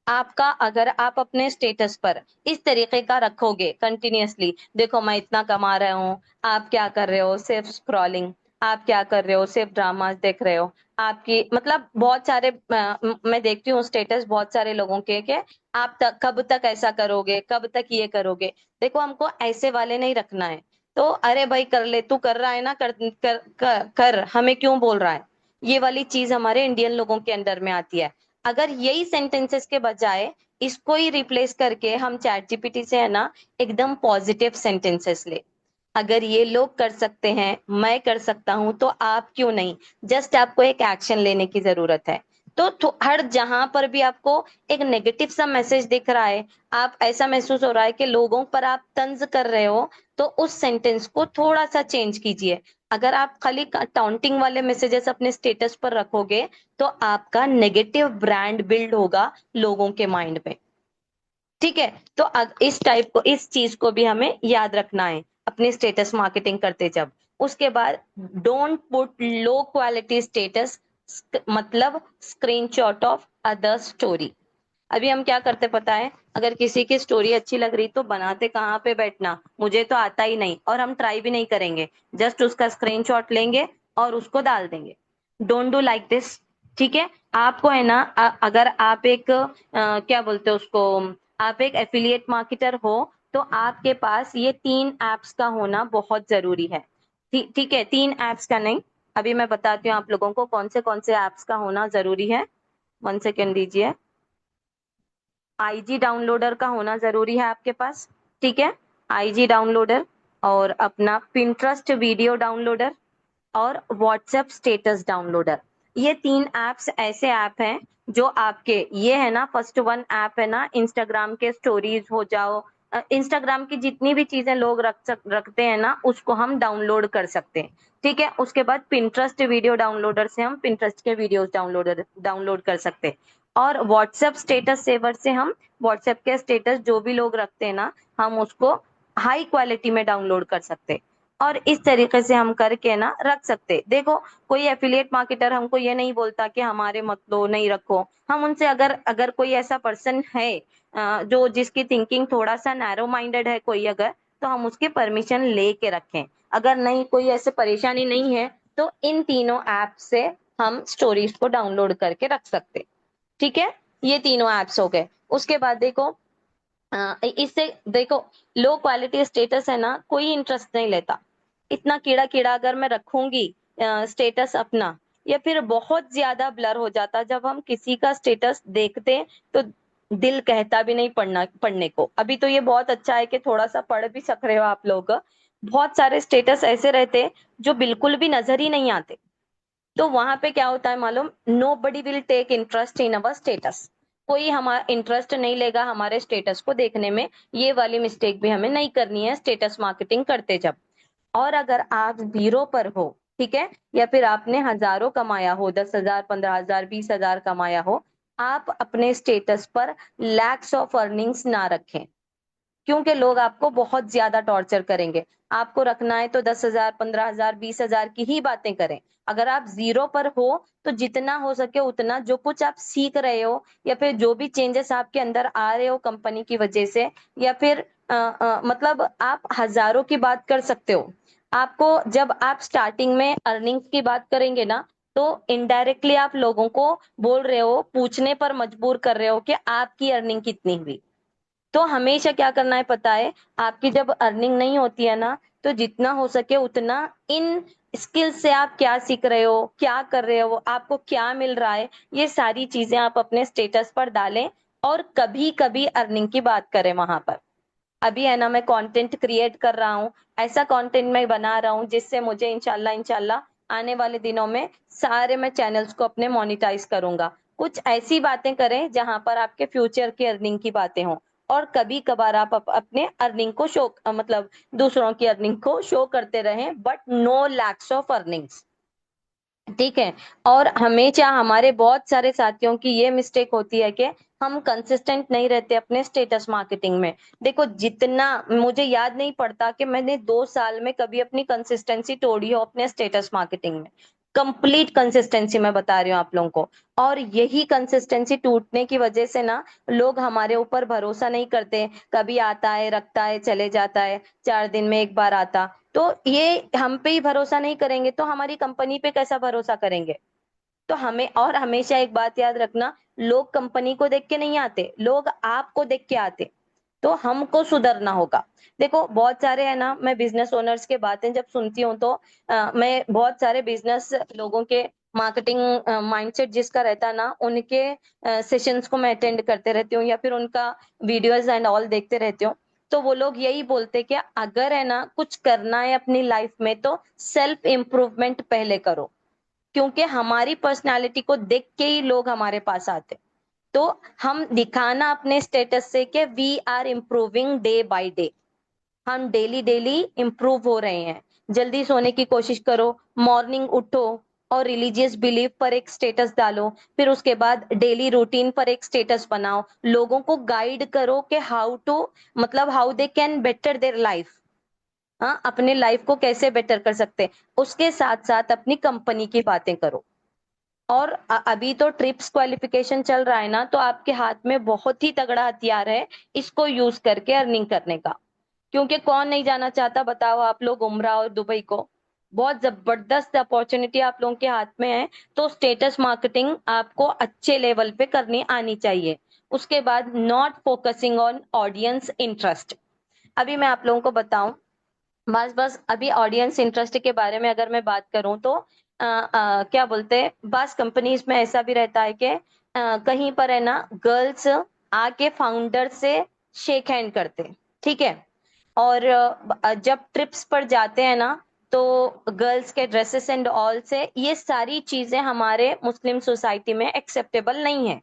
A: आपका अगर आप अपने स्टेटस पर इस तरीके का रखोगे कंटिन्यूअसली, देखो मैं इतना कमा रहा हूँ, आप क्या कर रहे हो, सिर्फ स्क्रॉलिंग, आप क्या कर रहे हो, सिर्फ ड्रामास देख रहे हो, आपकी मतलब बहुत सारे मैं देखती हूँ स्टेटस बहुत सारे लोगों के कि आप तक कब तक ऐसा करोगे, कब तक ये करोगे। देखो हमको ऐसे वाले नहीं रखना है। तो अरे भाई कर ले, तू कर रहा है ना, कर, हमें क्यों बोल रहा है, ये वाली चीज हमारे इंडियन लोगों के अंडर में आती है। अगर यही सेंटेंसेस के बजाय इसको ही रिप्लेस करके हम चैट जीपीटी से है ना एकदम पॉजिटिव सेंटेंसेस ले, अगर ये लोग कर सकते हैं, मैं कर सकता हूं, तो आप क्यों नहीं। जस्ट आपको एक एक्शन लेने की जरूरत है। तो हर जहां पर भी आपको एक नेगेटिव सा मैसेज दिख रहा है, आप ऐसा महसूस हो रहा है कि लोगों पर आप तंज कर रहे हो, तो उस सेंटेंस को थोड़ा सा चेंज कीजिए। अगर आप खाली टाउंटिंग वाले मैसेजेस अपने स्टेटस पर रखोगे, तो आपका नेगेटिव ब्रांड बिल्ड होगा लोगों के माइंड में। ठीक है। तो इस टाइप को, इस चीज को भी हमें याद रखना है अपनी स्टेटस मार्केटिंग करते जब। उसके बाद don't put low quality status, मतलब स्क्रीनशॉट ऑफ अदर स्टोरी। अभी हम क्या करते पता है, अगर किसी की स्टोरी अच्छी लग रही तो बनाते कहाँ पे बैठना, मुझे तो आता ही नहीं और हम ट्राई भी नहीं करेंगे, जस्ट उसका स्क्रीनशॉट लेंगे और उसको डाल देंगे। Don't do like this. ठीक है। आपको है ना अगर आप एक क्या बोलते हैं उसको, आप एक एफिलिएट मार्केटर हो, तो आपके पास ये 3 एप्स का होना बहुत जरूरी है। ठीक है, 3 एप्स का नहीं, अभी मैं बताती हूँ आप लोगों को कौन से एप्स का होना जरूरी है। 1 सेकेंड दीजिए। आईजी डाउनलोडर का होना जरूरी है आपके पास। ठीक है, आईजी डाउनलोडर, और अपना पिंटरेस्ट वीडियो डाउनलोडर, और व्हाट्सएप स्टेटस डाउनलोडर। ये 3 एप्स ऐसे ऐप हैं जो आपके, ये है ना फर्स्ट वन ऐप है ना इंस्टाग्राम के स्टोरीज हो जाओ, इंस्टाग्राम की जितनी भी चीजें लोग रखते हैं ना, उसको हम डाउनलोड कर सकते हैं। ठीक है। उसके बाद पिंटरेस्ट वीडियो डाउनलोडर से हम पिंटरेस्ट के वीडियोस डाउनलोड कर सकते हैं। और व्हाट्सएप स्टेटस सेवर से हम व्हाट्सएप के स्टेटस जो भी लोग रखते हैं ना, हम उसको हाई क्वालिटी में डाउनलोड कर सकते हैं। और इस तरीके से हम करके ना रख सकते। देखो, कोई एफिलिएट मार्केटर हमको ये नहीं बोलता कि हमारे मत लो, नहीं रखो। हम उनसे अगर अगर कोई ऐसा पर्सन है जो जिसकी थिंकिंग थोड़ा सा नैरो माइंडेड है कोई, अगर तो हम उसकी परमिशन लेके रखें। अगर नहीं, कोई ऐसे परेशानी नहीं है, तो इन तीनों ऐप से हम स्टोरीज को डाउनलोड करके रख सकते। ठीक है। ये तीनों एप्स हो गए। उसके बाद देखो, इससे देखो, लो क्वालिटी स्टेटस है ना, कोई इंटरेस्ट नहीं लेता। इतना कीड़ा कीड़ा अगर मैं रखूंगी स्टेटस अपना, या फिर बहुत ज्यादा ब्लर हो जाता जब हम किसी का स्टेटस देखते, तो दिल कहता भी नहीं पढ़ने को। अभी तो ये बहुत अच्छा है कि थोड़ा सा पढ़ भी सक रहे हो आप लोग। बहुत सारे स्टेटस ऐसे रहते जो बिल्कुल भी नजर ही नहीं आते। तो वहां पे क्या होता है मालूम, nobody will take interest in our status. कोई हमारा इंटरेस्ट नहीं लेगा हमारे स्टेटस को देखने में। ये वाली मिस्टेक भी हमें नहीं करनी है स्टेटस मार्केटिंग करते जब। और अगर आप जीरो पर हो, ठीक है, या फिर आपने हजारों कमाया हो, 10,000, 15,000, 20,000 कमाया हो, आप अपने स्टेटस पर लैक्स ऑफ अर्निंग्स ना रखें, क्योंकि लोग आपको बहुत ज्यादा टॉर्चर करेंगे। आपको रखना है तो 10,000, 15,000, 20,000 की ही बातें करें। अगर आप जीरो पर हो, तो जितना हो सके उतना, जो कुछ आप सीख रहे हो, या फिर जो भी चेंजेस आपके अंदर आ रहे हो कंपनी की वजह से, या फिर मतलब आप हजारों की बात कर सकते हो। आपको जब आप स्टार्टिंग में अर्निंग्स की बात करेंगे ना, तो इनडायरेक्टली आप लोगों को बोल रहे हो, पूछने पर मजबूर कर रहे हो कि आपकी अर्निंग कितनी हुई। तो हमेशा क्या करना है पता है, आपकी जब अर्निंग नहीं होती है ना, तो जितना हो सके उतना इन स्किल से आप क्या सीख रहे हो, क्या कर रहे हो, आपको क्या मिल रहा है, ये सारी चीजें आप अपने स्टेटस पर डालें। और कभी कभी अर्निंग की बात करें वहां पर। अभी है ना मैं कंटेंट क्रिएट कर रहा हूँ, ऐसा कंटेंट मैं बना रहा हूँ जिससे मुझे इंशाल्लाह इंशाल्लाह आने वाले दिनों में सारे मैं चैनल्स को अपने मोनिटाइज करूंगा। कुछ ऐसी बातें करें जहां पर आपके फ्यूचर की अर्निंग की बातें हों। और कभी कभार आप अपने अर्निंग को शो मतलब दूसरों की अर्निंग को शो करते रहें, but no lacks of earnings. ठीक है। और हमेशा हमारे बहुत सारे साथियों की ये मिस्टेक होती है कि हम कंसिस्टेंट नहीं रहते अपने स्टेटस मार्केटिंग में। देखो, जितना मुझे याद नहीं पड़ता कि मैंने 2 साल में कभी अपनी कंसिस्टेंसी तोड़ी हो अपने स्टेटस मार्केटिंग में। कंप्लीट कंसिस्टेंसी मैं बता रही हूँ आप लोगों को। और यही कंसिस्टेंसी टूटने की वजह से ना लोग हमारे ऊपर भरोसा नहीं करते, कभी आता है रखता है चले जाता है, 4 दिन में एक बार आता। तो ये हम पे ही भरोसा नहीं करेंगे तो हमारी कंपनी पे कैसा भरोसा करेंगे। तो हमें, और हमेशा एक बात याद रखना, लोग कंपनी को देख के नहीं आते, लोग आपको देख के आते। तो हमको सुधरना होगा। देखो बहुत सारे है ना, मैं बिजनेस ओनर्स के बातें जब सुनती हूँ तो मैं बहुत सारे बिजनेस लोगों के मार्केटिंग माइंडसेट जिसका रहता है ना, उनके सेशंस को मैं अटेंड करते रहती हूँ या फिर उनका वीडियोस एंड ऑल देखते रहती हूँ। तो वो लोग यही बोलते कि अगर है ना कुछ करना है अपनी लाइफ में तो सेल्फ इम्प्रूवमेंट पहले करो, क्योंकि हमारी पर्सनालिटी को देख के ही लोग हमारे पास आते। तो हम दिखाना अपने स्टेटस से कि we are improving day by day, हम डेली डेली इम्प्रूव हो रहे हैं। जल्दी सोने की कोशिश करो, मॉर्निंग उठो और रिलीजियस बिलीफ पर एक स्टेटस डालो, फिर उसके बाद डेली रूटीन पर एक स्टेटस बनाओ, लोगों को गाइड करो कि हाउ टू, मतलब how they can better their life. हाँ, अपने लाइफ को कैसे बेटर कर सकते हैं, उसके साथ साथ अपनी कंपनी की बातें करो। और अभी तो ट्रिप्स क्वालिफिकेशन चल रहा है ना, तो आपके हाथ में बहुत ही तगड़ा हथियार है इसको यूज करके अर्निंग करने का। क्योंकि कौन नहीं जाना चाहता बताओ आप लोग उम्रा और दुबई को। बहुत जबरदस्त अपॉर्चुनिटी आप लोगों के हाथ में है। तो स्टेटस मार्केटिंग आपको अच्छे लेवल पे करनी आनी चाहिए। उसके बाद not focusing on audience interest. अभी मैं आप लोगों को बताऊं, बस बस अभी ऑडियंस इंटरेस्ट के बारे में अगर मैं बात करूं तो क्या बोलते हैं, बस कंपनीज में ऐसा भी रहता है कि कहीं पर है ना गर्ल्स आके फाउंडर से शेक हैंड करते हैं, ठीक है। और जब ट्रिप्स पर जाते हैं ना, तो गर्ल्स के ड्रेसेस एंड ऑल से ये सारी चीजें हमारे मुस्लिम सोसाइटी में एक्सेप्टेबल नहीं है।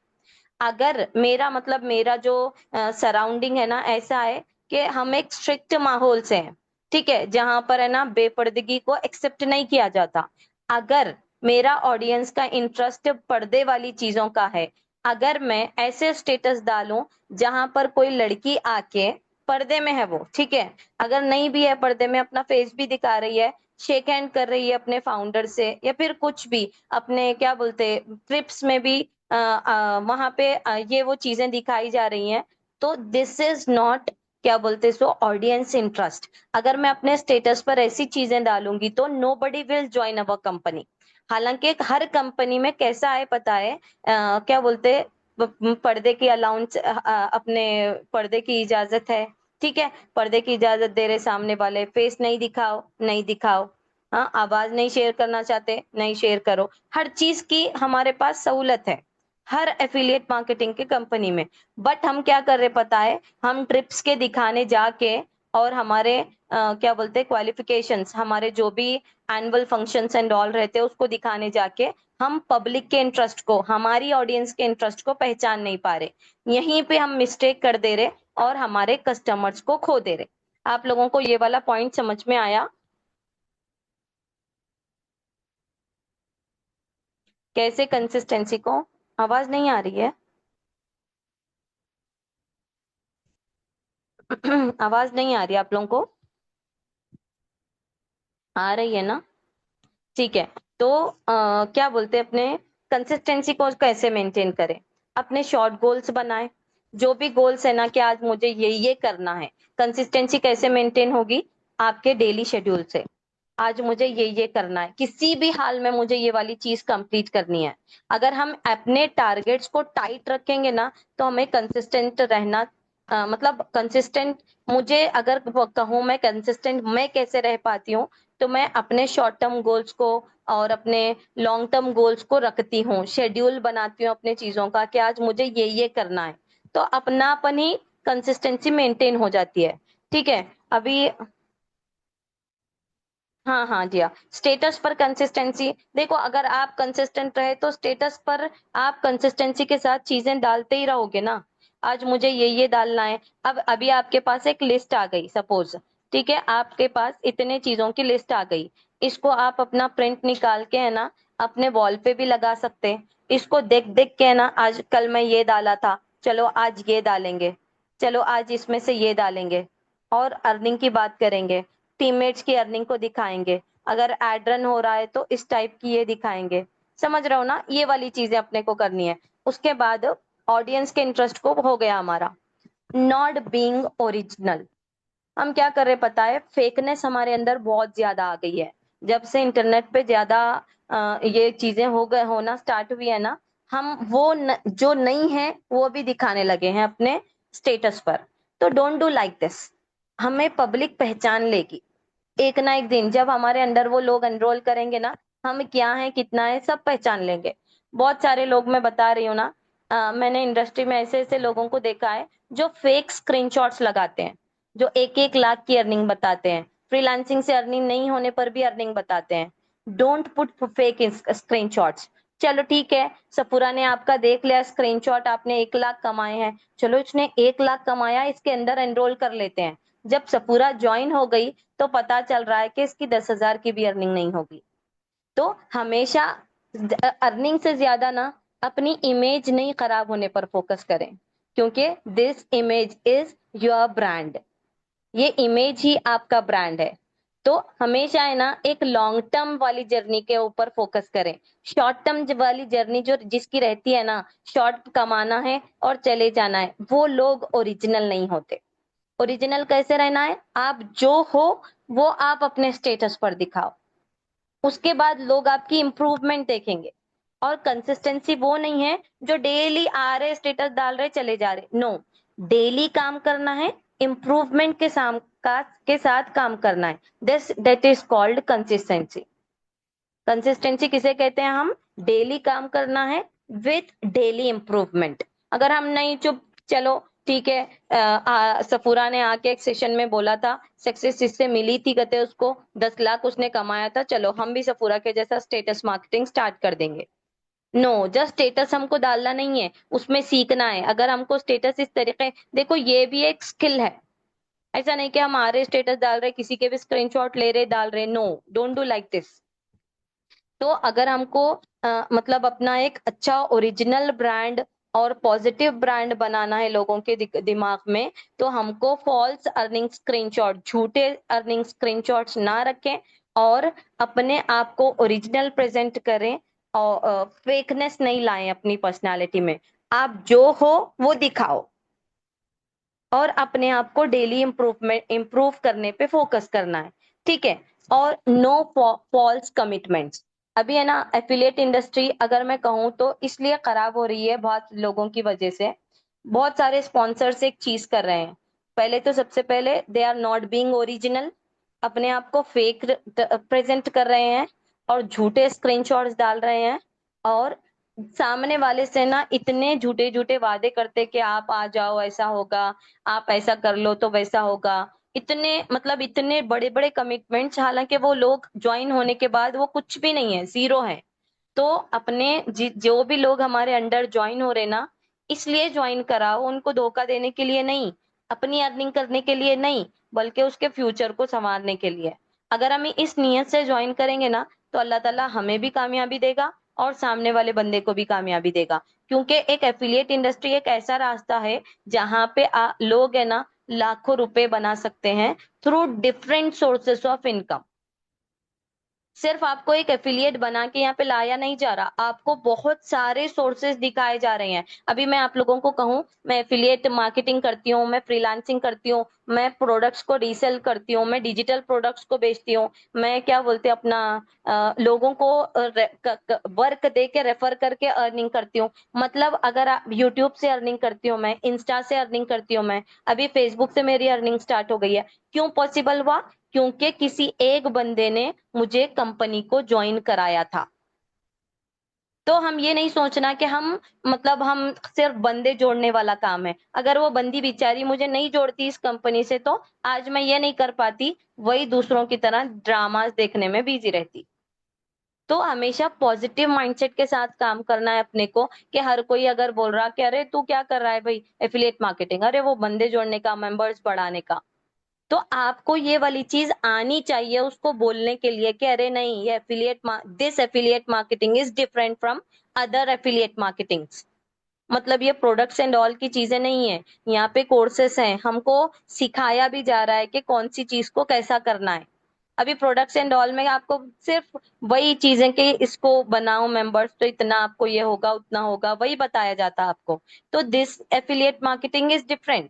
A: अगर मेरा मतलब मेरा जो सराउंडिंग है ना ऐसा है कि हम एक स्ट्रिक्ट माहौल से हैं, ठीक है, जहां पर है ना बेपर्दगी को एक्सेप्ट नहीं किया जाता। अगर मेरा ऑडियंस का इंटरेस्ट पर्दे वाली चीजों का है, अगर मैं ऐसे स्टेटस डालूं जहां पर कोई लड़की आके पर्दे में है वो, ठीक है, अगर नहीं भी है पर्दे में, अपना फेस भी दिखा रही है, शेक हैंड कर रही है अपने फाउंडर से या फिर कुछ भी अपने क्या बोलते ट्रिप्स में भी वहां पे ये वो चीजें दिखाई जा रही हैं, तो दिस इज नॉट क्या बोलते सो ऑडियंस इंटरेस्ट। अगर मैं अपने स्टेटस पर ऐसी चीजें डालूंगी तो nobody will join our company. हालांकि हर कंपनी में कैसा है पता है, क्या बोलते पर्दे की अलाउंस, अपने पर्दे की इजाजत है, ठीक है, पर्दे की इजाजत दे रहे सामने वाले, फेस नहीं दिखाओ नहीं दिखाओ, हाँ, आवाज नहीं शेयर करना चाहते नहीं शेयर करो, हर चीज की हमारे पास सहूलत है हर एफिलिएट मार्केटिंग की कंपनी में। बट हम क्या कर रहे पता है, हम ट्रिप्स के दिखाने जाके और हमारे क्या बोलते हैं क्वालिफिकेशंस, हमारे जो भी एनुअल फंक्शंस एंड ऑल रहते हैं उसको दिखाने जाके हम पब्लिक के इंटरेस्ट को, हमारी ऑडियंस के इंटरेस्ट को पहचान नहीं पा रहे, यहीं पे हम मिस्टेक कर दे रहे और हमारे कस्टमर्स को खो दे रहे। आप लोगों को ये वाला पॉइंट समझ में आया? कैसे कंसिस्टेंसी को, आवाज नहीं आ रही है? आवाज नहीं आ रही आप लोगों को? आ रही है ना? ठीक है। तो क्या बोलते हैं, अपने कंसिस्टेंसी को कैसे मेंटेन करें, अपने शॉर्ट गोल्स बनाएं। जो भी गोल्स है ना कि आज मुझे ये करना है, कंसिस्टेंसी कैसे मेंटेन होगी, आपके डेली शेड्यूल से। आज मुझे ये करना है, किसी भी हाल में मुझे ये वाली चीज कंप्लीट करनी है। अगर हम अपने टारगेट्स को टाइट रखेंगे ना, तो हमें कंसिस्टेंट रहना, मतलब कंसिस्टेंट, मुझे अगर कहूँ मैं कंसिस्टेंट मैं कैसे रह पाती हूँ, तो मैं अपने शॉर्ट टर्म गोल्स को और अपने लॉन्ग टर्म गोल्स को रखती हूँ, शेड्यूल बनाती हूँ अपने चीजों का कि आज मुझे ये करना है। तो अपनापन ही कंसिस्टेंसी मेंटेन हो जाती है, ठीक है। अभी हाँ हाँ जी हाँ, स्टेटस पर कंसिस्टेंसी देखो, अगर आप कंसिस्टेंट रहे तो स्टेटस पर आप कंसिस्टेंसी के साथ चीजें डालते ही रहोगे ना। आज मुझे ये डालना है, अब अभी आपके पास एक लिस्ट आ गई सपोज, ठीक है, आपके पास इतने चीजों की लिस्ट आ गई, इसको आप अपना प्रिंट निकाल के है ना अपने वॉल पे भी लगा सकते हैं। इसको देख देख के है ना, आज कल मैं ये डाला था, चलो आज ये डालेंगे, चलो आज इसमें से ये डालेंगे। और अर्निंग की बात करेंगे, टीममेट्स की अर्निंग को दिखाएंगे, अगर एड रन हो रहा है तो इस टाइप की ये दिखाएंगे। समझ रहे हो ना, ये वाली चीजें अपने को करनी है। उसके बाद ऑडियंस के इंटरेस्ट को हो गया हमारा। नॉट बीइंग ओरिजिनल, हम क्या कर रहे पता है, फेकनेस हमारे अंदर बहुत ज्यादा आ गई है। जब से इंटरनेट पे ज्यादा ये चीजें हो गए होना स्टार्ट हुई है ना, हम जो नहीं है वो भी दिखाने लगे हैं अपने स्टेटस पर। तो डोंट डू लाइक दिस। हमें पब्लिक पहचान लेगी एक ना एक दिन, जब हमारे अंदर वो लोग एनरोल करेंगे ना, हम क्या है कितना है सब पहचान लेंगे। बहुत सारे लोग, मैं बता रही हूँ ना, मैंने इंडस्ट्री में ऐसे ऐसे लोगों को देखा है जो फेक स्क्रीनशॉट्स लगाते हैं, जो 1-1 लाख की अर्निंग बताते हैं, फ्रीलांसिंग से अर्निंग नहीं होने पर भी अर्निंग बताते हैं। Don't put fake screenshots. चलो ठीक है, सफूरा ने आपका देख लिया स्क्रीनशॉट, आपने 1 लाख कमाए हैं, चलो इसने 1 लाख कमाया, इसके अंदर एनरोल कर लेते हैं। जब सफूरा ज्वाइन हो गई तो पता चल रहा है कि इसकी 10,000 की भी अर्निंग नहीं होगी। तो हमेशा अर्निंग से ज्यादा ना अपनी इमेज नहीं खराब होने पर फोकस करें, क्योंकि this image is your brand. ये इमेज ही आपका ब्रांड है। तो हमेशा है ना एक लॉन्ग टर्म वाली जर्नी के ऊपर फोकस करें। शॉर्ट टर्म वाली जर्नी जो जिसकी रहती है ना, शॉर्ट कमाना है और चले जाना है, वो लोग ओरिजिनल नहीं होते। ओरिजिनल कैसे रहना है, आप जो हो वो आप अपने स्टेटस पर दिखाओ, उसके बाद लोग आपकी इंप्रूवमेंट देखेंगे। और कंसिस्टेंसी वो नहीं है जो डेली आ रहे स्टेटस डाल रहे चले जा रहे, नो। डेली काम करना है, इंप्रूवमेंट के साथ काम करना है। This that is called consistency. Consistency किसे कहते हैं, हम डेली काम करना है विथ डेली इंप्रूवमेंट। अगर हम नहीं, चुप चलो ठीक है, सफूरा ने आके एक सेशन में बोला था सक्सेस इससे मिली थी, कहते उसको 10 लाख उसने कमाया था, चलो हम भी सफूरा के जैसा स्टेटस मार्केटिंग स्टार्ट कर देंगे। नो, जस्ट स्टेटस हमको डालना नहीं है, उसमें सीखना है। अगर हमको स्टेटस इस तरीके, देखो ये भी एक स्किल है। ऐसा नहीं कि हम आ रहे स्टेटस डाल रहे, किसी के भी स्क्रीनशॉट ले रहे डाल रहे, no, don't do like this. तो अगर हमको मतलब अपना एक अच्छा ओरिजिनल ब्रांड और पॉजिटिव ब्रांड बनाना है लोगों के दिमाग में, तो हमको फॉल्स अर्निंग स्क्रीनशॉट, झूठे अर्निंग स्क्रीनशॉट्स ना रखें और अपने आप को ओरिजिनल प्रेजेंट करें, और फेकनेस नहीं लाएं अपनी पर्सनालिटी में। आप जो हो वो दिखाओ और अपने आप को डेली इम्प्रूव करने पे फोकस करना है, ठीक है। और नो फॉल्स कमिटमेंट्स। अभी है ना एफिलिएट इंडस्ट्री, अगर मैं कहूँ तो इसलिए खराब हो रही है बहुत लोगों की वजह से। बहुत सारे स्पॉन्सर्स एक चीज कर रहे हैं, पहले तो सबसे पहले they are not being original, अपने आप को फेक प्रेजेंट कर रहे हैं और झूठे स्क्रीनशॉट्स डाल रहे हैं। और सामने वाले से ना इतने झूठे झूठे वादे करते कि आप आ जाओ ऐसा होगा, आप ऐसा कर लो तो वैसा होगा। इतने मतलब इतने बड़े बड़े कमिटमेंट्स, हालांकि वो लोग ज्वाइन होने के बाद वो कुछ भी नहीं है, जीरो है। तो अपने जो भी लोग हमारे अंडर ज्वाइन हो रहे ना, इसलिए ज्वाइन कराओ, उनको धोखा देने के लिए नहीं, अपनी अर्निंग करने के लिए नहीं, बल्कि उसके फ्यूचर को संवारने के लिए। अगर हम इस नियत से ज्वाइन करेंगे ना, तो अल्लाह ताला हमें भी कामयाबी देगा और सामने वाले बंदे को भी कामयाबी देगा। क्योंकि एक एफिलिएट इंडस्ट्री एक ऐसा रास्ता है जहां पे लोग है ना लाखों रुपए बना सकते हैं through different sources of income. सिर्फ आपको एक एफिलिएट बना के यहाँ पे लाया नहीं जा रहा, आपको बहुत सारे सोर्सेज दिखाए जा रहे हैं। अभी मैं आप लोगों को कहूँ, मैं एफिलिएट मार्केटिंग करती हूँ, मैं फ्रीलांसिंग करती हूँ, मैं प्रोडक्ट्स को रीसेल करती हूँ, मैं डिजिटल प्रोडक्ट्स को बेचती हूँ, मैं क्या बोलते हैं अपना लोगों को वर्क दे के रेफर करके अर्निंग करती हूँ। मतलब अगर आप यूट्यूब से अर्निंग करती हूँ, मैं इंस्टा से अर्निंग करती हूँ, मैं अभी फेसबुक से मेरी अर्निंग स्टार्ट हो गई है। क्यों पॉसिबल हुआ? क्योंकि किसी एक बंदे ने मुझे कंपनी को ज्वाइन कराया था। तो हम ये नहीं सोचना कि हम मतलब हम सिर्फ बंदे जोड़ने वाला काम है, अगर वो बंदी बेचारी मुझे नहीं जोड़ती इस कंपनी से, तो आज मैं ये नहीं कर पाती, वही दूसरों की तरह ड्रामास देखने में बिजी रहती। तो हमेशा पॉजिटिव माइंडसेट के साथ काम करना है अपने को, कि हर कोई अगर बोल रहा कि अरे तू क्या कर रहा है भाई एफिलिएट मार्केटिंग, अरे वो बंदे जोड़ने का, मेंबर्स बढ़ाने का, तो आपको ये वाली चीज आनी चाहिए उसको बोलने के लिए कि अरे नहीं, ये this affiliate marketing is different from other affiliate marketing. मतलब ये प्रोडक्ट्स एंड ऑल की चीजें नहीं है, यहाँ पे कोर्सेस हैं, हमको सिखाया भी जा रहा है कि कौन सी चीज को कैसा करना है। अभी प्रोडक्ट्स एंड ऑल में आपको सिर्फ वही चीजें कि इसको बनाओ मेंबर्स तो इतना आपको ये होगा उतना होगा, वही बताया जाता है आपको। तो this affiliate marketing is different.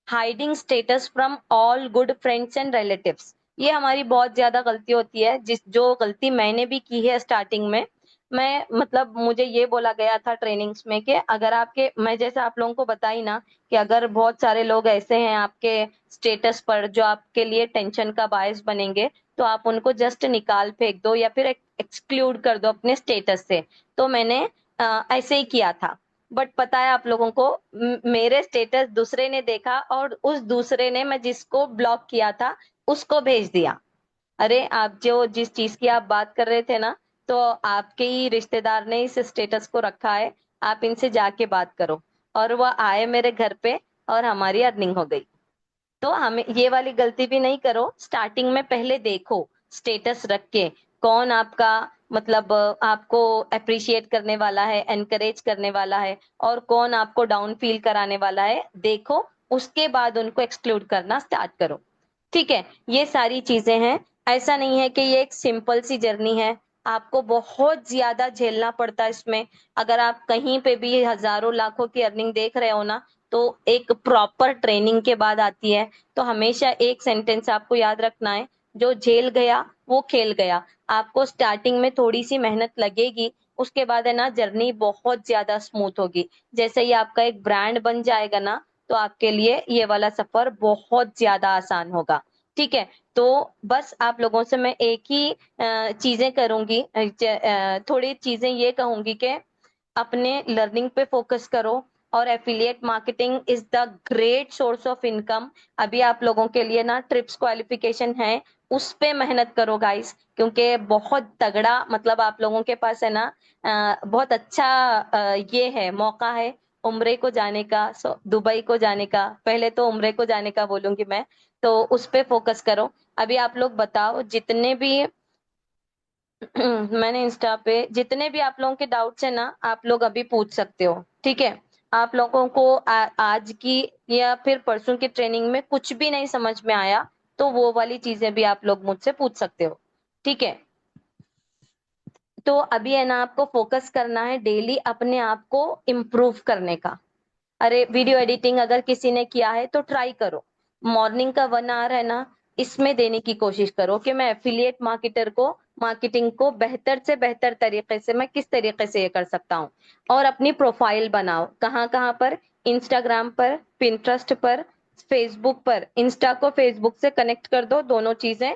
A: Hiding status from all good friends and relatives, ये हमारी बहुत ज्यादा गलती होती है, जिस जो गलती मैंने भी की है स्टार्टिंग में। मैं मतलब मुझे ये बोला गया था ट्रेनिंग्स में कि अगर आपके, मैं जैसे आप लोगों को बताई ना कि अगर बहुत सारे लोग ऐसे हैं आपके स्टेटस पर जो आपके लिए टेंशन का बायस बनेंगे, तो आप उनको जस्ट निकाल फेंक दो या फिर एक्सक्लूड कर दो अपने स्टेटस से। तो मैंने ऐसे ही किया था। बट पता है आप लोगों को, मेरे स्टेटस दूसरे ने देखा और उस दूसरे ने, मैं जिसको ब्लॉक किया था उसको भेज दिया। अरे आप जो जिस चीज की आप बात कर रहे थे ना, तो आपके ही रिश्तेदार ने इस स्टेटस को रखा है, आप इनसे जाके बात करो। और वह आए मेरे घर पे और हमारी अर्निंग हो गई। तो हमें ये वाली गलती भी नहीं करो, स्टार्टिंग में पहले देखो स्टेटस रख के कौन आपका मतलब आपको अप्रिशिएट करने वाला है, एनकरेज करने वाला है, और कौन आपको डाउन फील कराने वाला है, देखो। उसके बाद उनको एक्सक्लूड करना स्टार्ट करो। ठीक है, ये सारी चीजें हैं। ऐसा नहीं है कि ये एक सिंपल सी जर्नी है, आपको बहुत ज्यादा झेलना पड़ता है इसमें। अगर आप कहीं पे भी हजारों लाखों की अर्निंग देख रहे हो ना, तो एक प्रॉपर ट्रेनिंग के बाद आती है। तो हमेशा एक सेंटेंस आपको याद रखना है, जो झेल गया वो खेल गया। आपको स्टार्टिंग में थोड़ी सी मेहनत लगेगी, उसके बाद है ना जर्नी बहुत ज्यादा स्मूथ होगी। जैसे ही आपका एक ब्रांड बन जाएगा ना, तो आपके लिए ये वाला सफर बहुत ज्यादा आसान होगा। ठीक है, तो बस आप लोगों से मैं एक ही चीजें करूंगी, थोड़ी चीजें ये कहूंगी कि अपने लर्निंग पे फोकस करो। और affiliate marketing is the great source of income. अभी आप लोगों के लिए ना ट्रिप्स क्वालिफिकेशन है, उस पे मेहनत करो गाइस, क्योंकि बहुत तगड़ा मतलब आप लोगों के पास है ना बहुत अच्छा ये है, मौका है उम्रे को जाने का, दुबई को जाने का। पहले तो उम्रे को जाने का बोलूंगी मैं, तो उस पे फोकस करो। अभी आप लोग बताओ जितने भी मैंने इंस्टा पे जितने भी आप लोगों के डाउट्स है ना, आप लोग अभी पूछ सकते हो। ठीक है, आप लोगों को आज की या फिर परसों की ट्रेनिंग में कुछ भी नहीं समझ में आया, तो वो वाली चीजें भी आप लोग मुझसे पूछ सकते हो। ठीक है, तो अभी है ना आपको फोकस करना है डेली अपने आप को इम्प्रूव करने का। अरे वीडियो एडिटिंग अगर किसी ने किया है तो ट्राई करो, मॉर्निंग का 1 आवर है ना, इसमें देने की कोशिश करो कि मैं एफिलिएट मार्केटर को, मार्केटिंग को बेहतर से बेहतर तरीके से मैं किस तरीके से ये कर सकता हूँ। और अपनी प्रोफाइल बनाओ, कहाँ कहाँ पर, इंस्टाग्राम पर, पिंटरेस्ट पर, फेसबुक पर। इंस्टा को फेसबुक से कनेक्ट कर दो, दोनों चीजें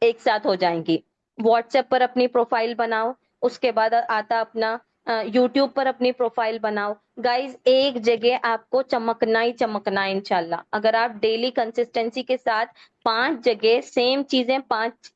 A: एक साथ हो जाएंगी। व्हाट्सएप पर अपनी प्रोफाइल बनाओ, उसके बाद आता अपना यूट्यूब पर अपनी प्रोफाइल बनाओ। गाइज एक जगह आपको चमकना ही चमकना है इंशाल्लाह। अगर आप डेली कंसिस्टेंसी के साथ 5 जगह सेम चीजें 5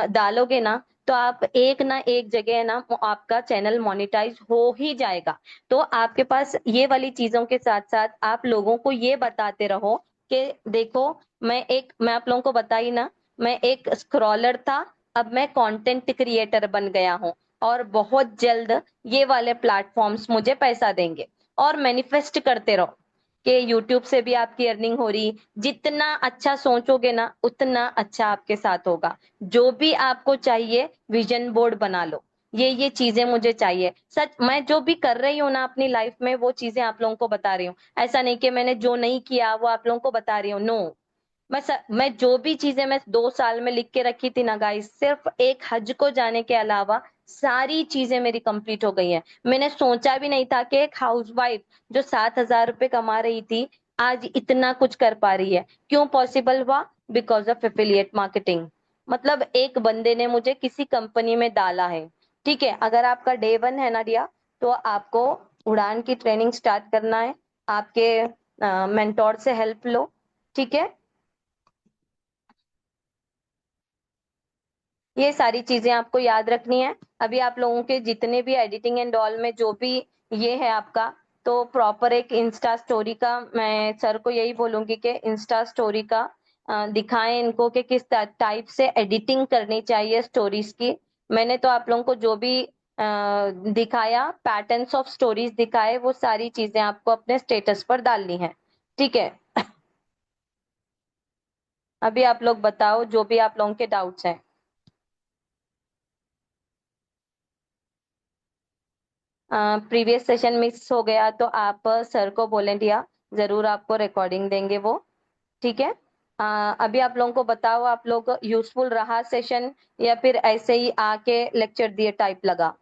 A: डालोगे ना, तो आप एक ना एक जगह है ना आपका चैनल मोनेटाइज हो ही जाएगा। तो आपके पास ये वाली चीजों के साथ साथ आप लोगों को ये बताते रहो कि देखो, मैं आप लोगों को बताई ना, मैं एक स्क्रॉलर था, अब मैं कंटेंट क्रिएटर बन गया हूँ। और बहुत जल्द ये वाले प्लेटफॉर्म्स मुझे पैसा देंगे। और मैनिफेस्ट करते रहो कि यूट्यूब से भी आपकी अर्निंग हो रही। जितना अच्छा सोचोगे ना, उतना अच्छा आपके साथ होगा। जो भी आपको चाहिए विजन बोर्ड बना लो, ये चीजें मुझे चाहिए। सच मैं जो भी कर रही हूँ ना अपनी लाइफ में, वो चीजें आप लोगों को बता रही हूँ। ऐसा नहीं कि मैंने जो नहीं किया वो आप लोगों को बता रही हूँ, नो। मैं जो भी चीजें मैं 2 साल में लिख के रखी थी ना गाइस, सिर्फ एक हज को जाने के अलावा सारी चीजें मेरी कंप्लीट हो गई हैं। मैंने सोचा भी नहीं था कि एक हाउसवाइफ जो 7,000 रुपए कमा रही थी, आज इतना कुछ कर पा रही है। क्यों पॉसिबल हुआ? Because of affiliate marketing. मतलब एक बंदे ने मुझे किसी कंपनी में डाला है। ठीक है, अगर आपका डे 1 है ना रिया, तो आपको उड़ान की ट्रेनिंग स्टार्ट करना है। आपके मेंटोर से हेल्प लो। ठीक है, ये सारी चीजें आपको याद रखनी है। अभी आप लोगों के जितने भी एडिटिंग एंड ऑल में जो भी ये है आपका, तो प्रॉपर एक इंस्टा स्टोरी का मैं सर को यही बोलूंगी कि इंस्टा स्टोरी का दिखाएं इनको कि किस टाइप से एडिटिंग करनी चाहिए स्टोरीज की। मैंने तो आप लोगों को जो भी दिखाया, पैटर्न्स ऑफ स्टोरीज दिखाए, वो सारी चीजें आपको अपने स्टेटस पर डालनी है। ठीक है। अभी आप लोग बताओ जो भी आप लोगों के डाउट्स हैं। प्रीवियस सेशन मिस हो गया तो आप सर को बोलें दिया, जरूर आपको रिकॉर्डिंग देंगे वो। ठीक है। अभी आप लोगों को बताओ, आप लोग यूजफुल रहा सेशन या फिर ऐसे ही आके लेक्चर दिए टाइप लगा?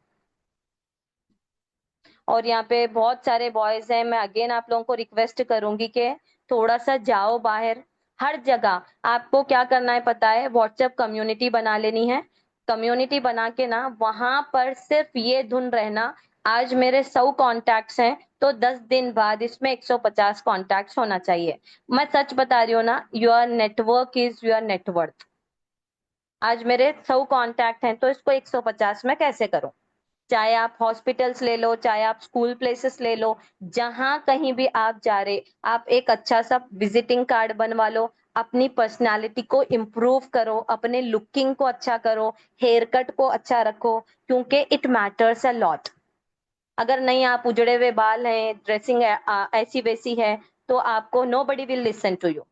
A: और यहाँ पे बहुत सारे बॉयज हैं, मैं अगेन आप लोगों को रिक्वेस्ट करूंगी कि थोड़ा सा जाओ बाहर। हर जगह आपको क्या करना है पता है? व्हाट्सएप कम्युनिटी बना लेनी है। कम्युनिटी बना के ना वहां पर सिर्फ ये धुन रहना, आज मेरे 100 कॉन्टैक्ट्स हैं तो 10 दिन बाद इसमें 150 कॉन्टैक्ट्स होना चाहिए। मैं सच बता रही हूँ ना, your network is your net worth. आज मेरे 100 कॉन्टैक्ट हैं तो इसको 150 में कैसे करूं? चाहे आप हॉस्पिटल्स ले लो, चाहे आप स्कूल प्लेसेस ले लो, जहां कहीं भी आप जा रहे, आप एक अच्छा सा विजिटिंग कार्ड बनवा लो। अपनी पर्सनालिटी को इम्प्रूव करो, अपने लुकिंग को अच्छा करो, हेयर कट को अच्छा रखो, क्योंकि इट मैटर्स अ लॉट। अगर नहीं, आप उजड़े हुए बाल हैं, ड्रेसिंग ऐसी वैसी है, तो आपको nobody will listen to you.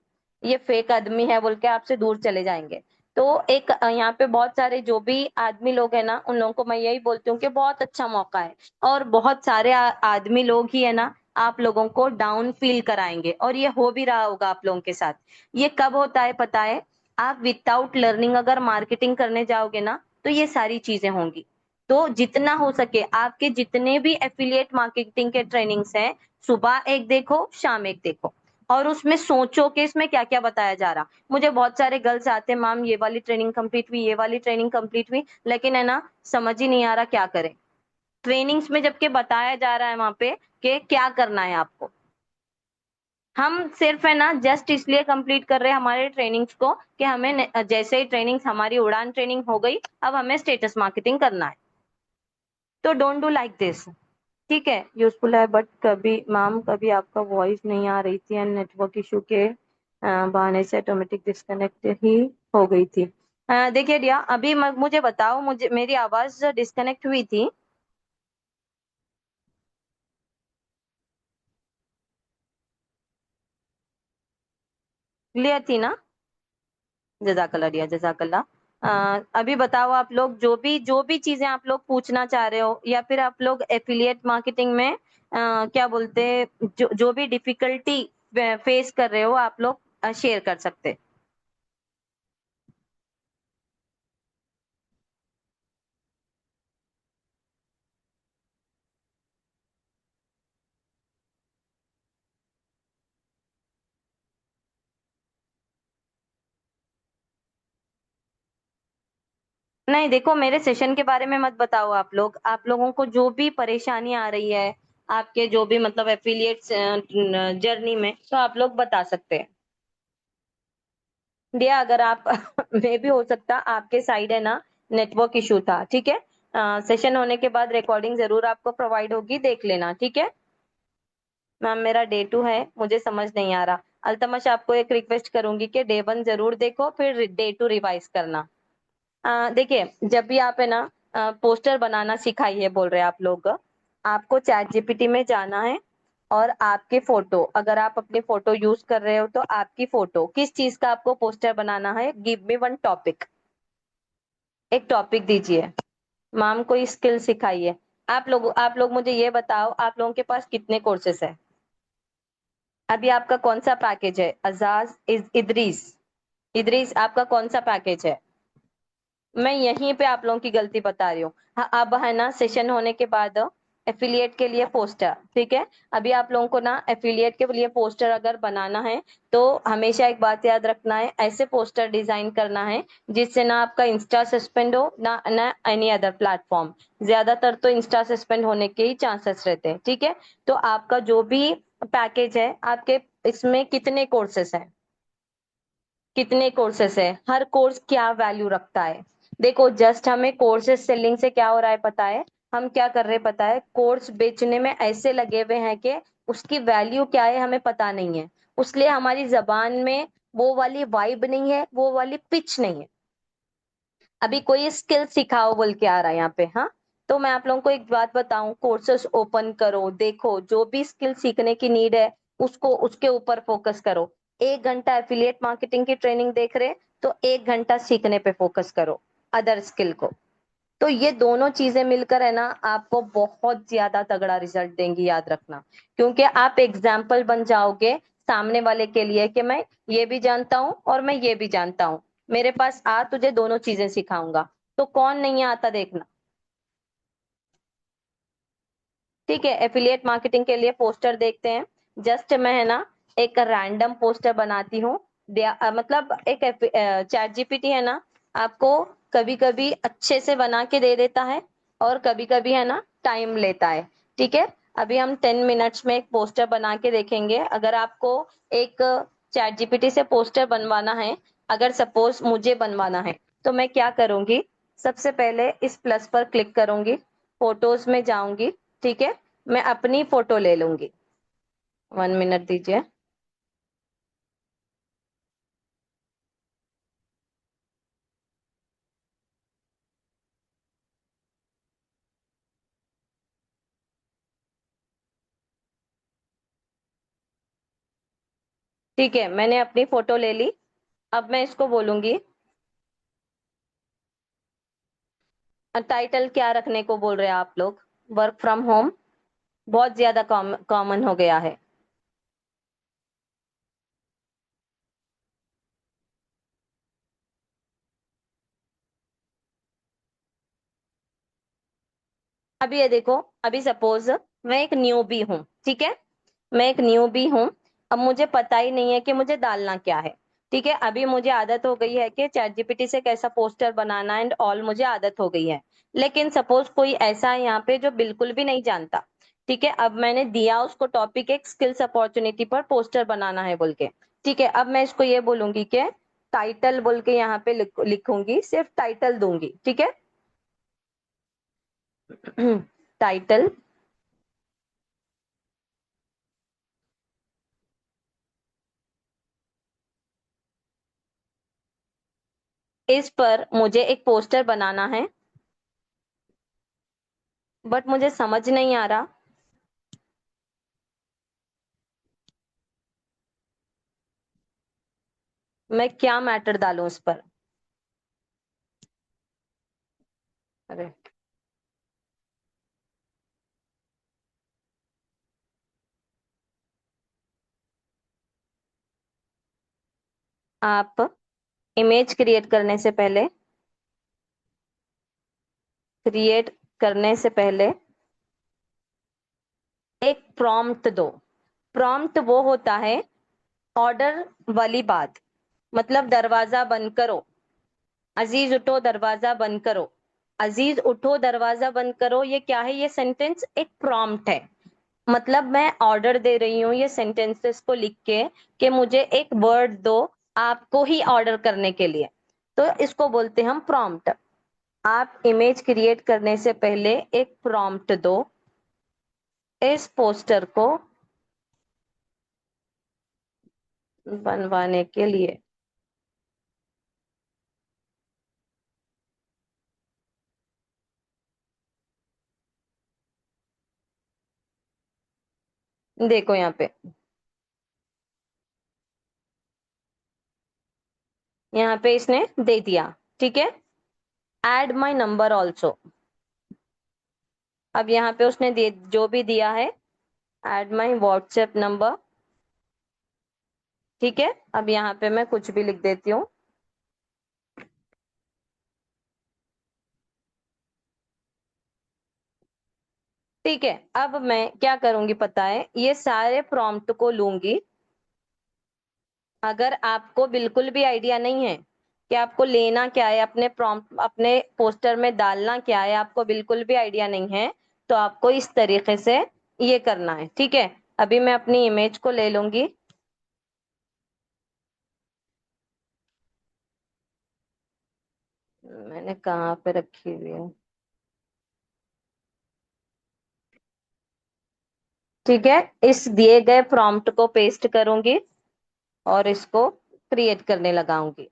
A: ये फेक आदमी है बोल के आपसे दूर चले जाएंगे। तो एक यहाँ पे बहुत सारे जो भी आदमी लोग हैं ना, उन लोगों को मैं यही बोलती हूँ कि बहुत अच्छा मौका है। और बहुत सारे आदमी लोग ही है ना, आप लोगों को डाउन फील कराएंगे, और ये हो भी रहा होगा आप लोगों के साथ। ये कब होता है पता है? आप विदाउट लर्निंग अगर मार्केटिंग करने जाओगे ना, तो ये सारी चीजें होंगी। तो जितना हो सके आपके जितने भी एफिलिएट मार्केटिंग के ट्रेनिंग्स हैं, सुबह एक देखो, शाम एक देखो, और उसमें सोचो कि इसमें क्या क्या बताया जा रहा। मुझे बहुत सारे गर्ल्स आते हैं, मैम ये वाली ट्रेनिंग कंप्लीट हुई, ये वाली ट्रेनिंग कंप्लीट हुई, लेकिन है ना, समझ ही नहीं आ रहा क्या करें। ट्रेनिंग्स में जबकि बताया जा रहा है वहां पे कि क्या करना है आपको। हम सिर्फ है ना जस्ट इसलिए कंप्लीट कर रहे हैं हमारे ट्रेनिंग्स को कि हमें जैसे ही ट्रेनिंग्स हमारी उड़ान ट्रेनिंग हो गई, अब हमें स्टेटस मार्केटिंग करना है। तो डोंट डू लाइक दिस। ठीक है, यूजफुल है, बट कभी मैम कभी आपका वॉइस नहीं आ रही थी एंड नेटवर्क इशू के बहाने से ऑटोमेटिक डिस्कनेक्ट ही हो गई थी। देखिए रिया, अभी मुझे बताओ, मुझे मेरी आवाज डिस्कनेक्ट हुई थी? क्लियर थी ना? जजाकल्ला रिया, जजाकल्ला। अभी बताओ आप लोग, जो भी चीजें आप लोग पूछना चाह रहे हो, या फिर आप लोग एफिलिएट मार्केटिंग में क्या बोलते, जो भी डिफिकल्टी फेस कर रहे हो, आप लोग शेयर कर सकते। नहीं देखो, मेरे सेशन के बारे में मत बताओ। आप लोग, आप लोगों को जो भी परेशानी आ रही है, आपके जो भी मतलब एफिलिएट जर्नी में, तो आप लोग बता सकते हैं। दिया, अगर आप मे भी हो सकता आपके साइड है ना नेटवर्क इशू था। ठीक है। सेशन होने के बाद रिकॉर्डिंग जरूर आपको प्रोवाइड होगी, देख लेना। ठीक है। मैम मेरा डे 2 है, मुझे समझ नहीं आ रहा। अल्तमश, आपको एक रिक्वेस्ट करूंगी कि डे 1 जरूर देखो, फिर डे 2 रिवाइज करना। देखिए, जब भी आप है ना पोस्टर बनाना सिखाइए बोल रहे हैं आप लोग, आपको चैट जीपीटी में जाना है, और आपके फोटो, अगर आप अपने फोटो यूज कर रहे हो तो आपकी फोटो किस चीज का आपको पोस्टर बनाना है, गिव मी वन टॉपिक। एक टॉपिक दीजिए। मैम कोई स्किल सिखाइए। आप लोग मुझे ये बताओ, आप लोगों के पास कितने कोर्सेस है? अभी आपका कौन सा पैकेज है? अजाज, इदरीस, इदरीस आपका कौन सा पैकेज है? मैं यहीं पे आप लोगों की गलती बता रही हूँ। हाँ, अब है ना सेशन होने के बाद एफिलिएट के लिए पोस्टर, ठीक है। अभी आप लोगों को ना एफिलिएट के लिए पोस्टर अगर बनाना है, तो हमेशा एक बात याद रखना है, ऐसे पोस्टर डिजाइन करना है जिससे ना आपका इंस्टा सस्पेंड हो ना ना एनी अदर प्लेटफॉर्म। ज्यादातर तो इंस्टा सस्पेंड होने के ही चांसेस रहते हैं। ठीक है। तो आपका जो भी पैकेज है, आपके इसमें कितने कोर्सेस हैं? कितने कोर्सेस है? हर कोर्स क्या वैल्यू रखता है? देखो, जस्ट हमें कोर्सेस सेलिंग से क्या हो रहा है पता है? हम क्या कर रहे हैं पता है? कोर्स बेचने में ऐसे लगे हुए हैं कि उसकी वैल्यू क्या है हमें पता नहीं है। उसलिए हमारी जबान में वो वाली वाइब नहीं है, वो वाली पिच नहीं है। अभी कोई स्किल सिखाओ बोल के आ रहा है यहाँ पे, हाँ? तो मैं आप लोगों को एक बात बताऊं, कोर्सेस ओपन करो, देखो जो भी स्किल सीखने की नीड है उसको उसके ऊपर फोकस करो। 1 घंटा एफिलिएट मार्केटिंग की ट्रेनिंग देख रहे तो 1 घंटा सीखने पे फोकस करो, अदर स्किल को। तो ये दोनों चीजें मिलकर है ना आपको बहुत ज्यादा तगड़ा रिजल्ट देंगी, याद रखना। क्योंकि आप एग्जाम्पल बन जाओगे सामने वाले के लिए कि मैं ये भी जानता हूँ और मैं ये भी जानता हूँ, मेरे पास आ, तुझे दोनों चीजें सिखाऊंगा। तो कौन नहीं आता देखना। ठीक है, एफिलिएट मार्केटिंग के लिए पोस्टर देखते हैं। जस्ट मैं है ना एक रैंडम पोस्टर बनाती हूँ। मतलब एक चैट जीपीटी है ना आपको कभी कभी अच्छे से बना के दे देता है और कभी कभी है ना टाइम लेता है। ठीक है, अभी हम 10 मिनट्स में एक पोस्टर बना के देखेंगे। अगर आपको एक चैट जीपीटी से पोस्टर बनवाना है, अगर सपोज मुझे बनवाना है, तो मैं क्या करूंगी, सबसे पहले इस प्लस पर क्लिक करूंगी, फोटोज में जाऊंगी। ठीक है, मैं अपनी फोटो ले लूंगी। 1 मिनट दीजिए। ठीक है, मैंने अपनी फोटो ले ली। अब मैं इसको बोलूंगी, टाइटल क्या रखने को बोल रहे हैं आप लोग? वर्क फ्रॉम होम बहुत ज्यादा कॉमन हो गया है। अभी ये देखो, अभी सपोज मैं एक न्यूबी हूँ। ठीक है, मैं एक न्यूबी हूँ। अब मुझे पता ही नहीं है कि मुझे डालना क्या है। ठीक है, अभी मुझे आदत हो गई है कि चैट जीपीटी से कैसा पोस्टर बनाना एंड ऑल, मुझे आदत हो गई है। लेकिन सपोज कोई ऐसा है यहाँ पे जो बिल्कुल भी नहीं जानता। ठीक है, अब मैंने दिया उसको टॉपिक एक स्किल्स अपॉर्चुनिटी पर पोस्टर बनाना है बोल के। ठीक है, अब मैं इसको ये बोलूंगी कि टाइटल बोल के यहाँ पे लिखूंगी, सिर्फ टाइटल दूंगी। ठीक है, टाइटल। इस पर मुझे एक पोस्टर बनाना है, बट मुझे समझ नहीं आ रहा मैं क्या मैटर डालूं इस पर। अरे, आप इमेज क्रिएट करने से पहले एक प्रॉम्प्ट दो। प्रॉम्प्ट वो होता है ऑर्डर वाली बात, मतलब दरवाजा बंद करो, अजीज उठो दरवाजा बंद करो। अजीज उठो दरवाजा बंद करो, ये क्या है? ये सेंटेंस एक प्रॉम्प्ट है। मतलब मैं ऑर्डर दे रही हूँ ये सेंटेंसेस को लिख के कि मुझे एक वर्ड दो आपको ही ऑर्डर करने के लिए। तो इसको बोलते हैं हम प्रॉम्प्ट। आप इमेज क्रिएट करने से पहले एक प्रॉम्प्ट दो इस पोस्टर को बनवाने के लिए। देखो यहाँ पे, यहाँ पे इसने दे दिया। ठीक है, एड माई नंबर ऑल्सो। अब यहाँ पे उसने दे जो भी दिया है, एड माई व्हाट्सएप नंबर। ठीक है, अब यहाँ पे मैं कुछ भी लिख देती हूँ। ठीक है, अब मैं क्या करूंगी पता है, ये सारे प्रॉम्प्ट को लूंगी। अगर आपको बिल्कुल भी आइडिया नहीं है कि आपको लेना क्या है, अपने प्रॉम्प्ट अपने पोस्टर में डालना क्या है, आपको बिल्कुल भी आइडिया नहीं है, तो आपको इस तरीके से ये करना है। ठीक है, अभी मैं अपनी इमेज को ले लूंगी। मैंने कहाँ पे रखी हुई है? ठीक है, इस दिए गए प्रॉम्प्ट को पेस्ट करूंगी और इसको क्रिएट करने लगाऊंगी।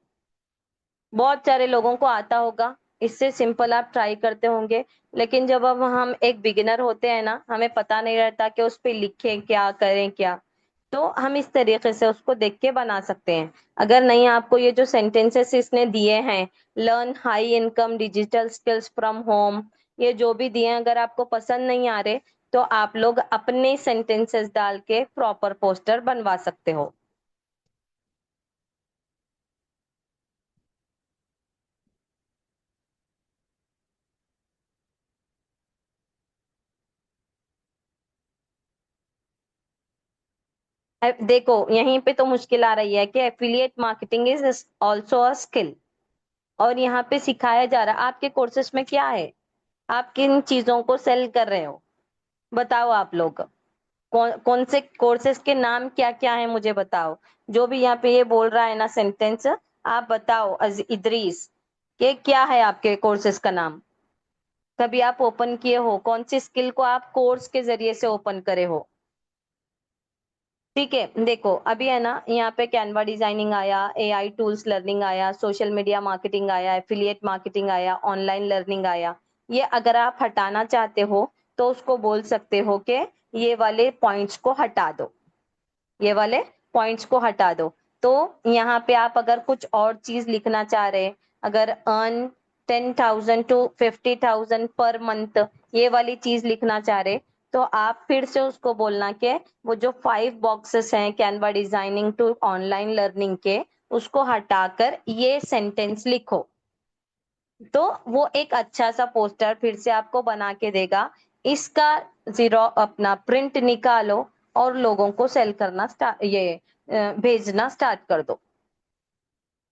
A: बहुत सारे लोगों को आता होगा, इससे सिंपल आप ट्राई करते होंगे। लेकिन जब अब हम एक बिगिनर होते हैं ना, हमें पता नहीं रहता कि उस पे लिखें क्या, करें क्या, तो हम इस तरीके से उसको देख के बना सकते हैं। अगर नहीं आपको ये जो सेंटेंसेस इसने दिए हैं, learn high income digital skills from home, ये जो भी दिए हैं, अगर आपको पसंद नहीं आ रहे, तो आप लोग अपने सेंटेंसेस डाल के प्रॉपर पोस्टर बनवा सकते हो। देखो यहीं पे तो मुश्किल आ रही है कि affiliate marketing is also a skill, और यहाँ पे सिखाया जा रहा है। आपके कोर्सेस में क्या है, आप किन चीजों को सेल कर रहे हो, बताओ आप लोग। कौन कौन से कोर्सेज के नाम क्या क्या है, मुझे बताओ। जो भी यहाँ पे ये बोल रहा है ना सेंटेंस, आप बताओ इदरीस, कि क्या है आपके कोर्सेज का नाम। कभी आप ओपन किए हो, कौन सी स्किल को आप कोर्स के जरिए से ओपन करे हो। ठीक है, देखो अभी है ना, यहाँ पे कैनवा डिजाइनिंग आया, एआई टूल्स लर्निंग आया, सोशल मीडिया मार्केटिंग आया, एफिलिएट मार्केटिंग आया, ऑनलाइन लर्निंग आया। ये अगर आप हटाना चाहते हो तो उसको बोल सकते हो कि ये वाले पॉइंट्स को हटा दो, ये वाले पॉइंट्स को हटा दो। तो यहाँ पे आप अगर कुछ और चीज लिखना चाह रहे, अगर अर्न 10,000 to 50,000 पर मंथ, ये वाली चीज लिखना चाह रहे, तो आप फिर से उसको बोलना कि वो जो 5 बॉक्सेस हैं Canva designing to online learning के, उसको हटाकर ये सेंटेंस लिखो। तो वो एक अच्छा सा पोस्टर फिर से आपको बना के देगा। इसका जीरो अपना प्रिंट निकालो और लोगों को सेल करना स्टार्ट, ये भेजना स्टार्ट कर दो।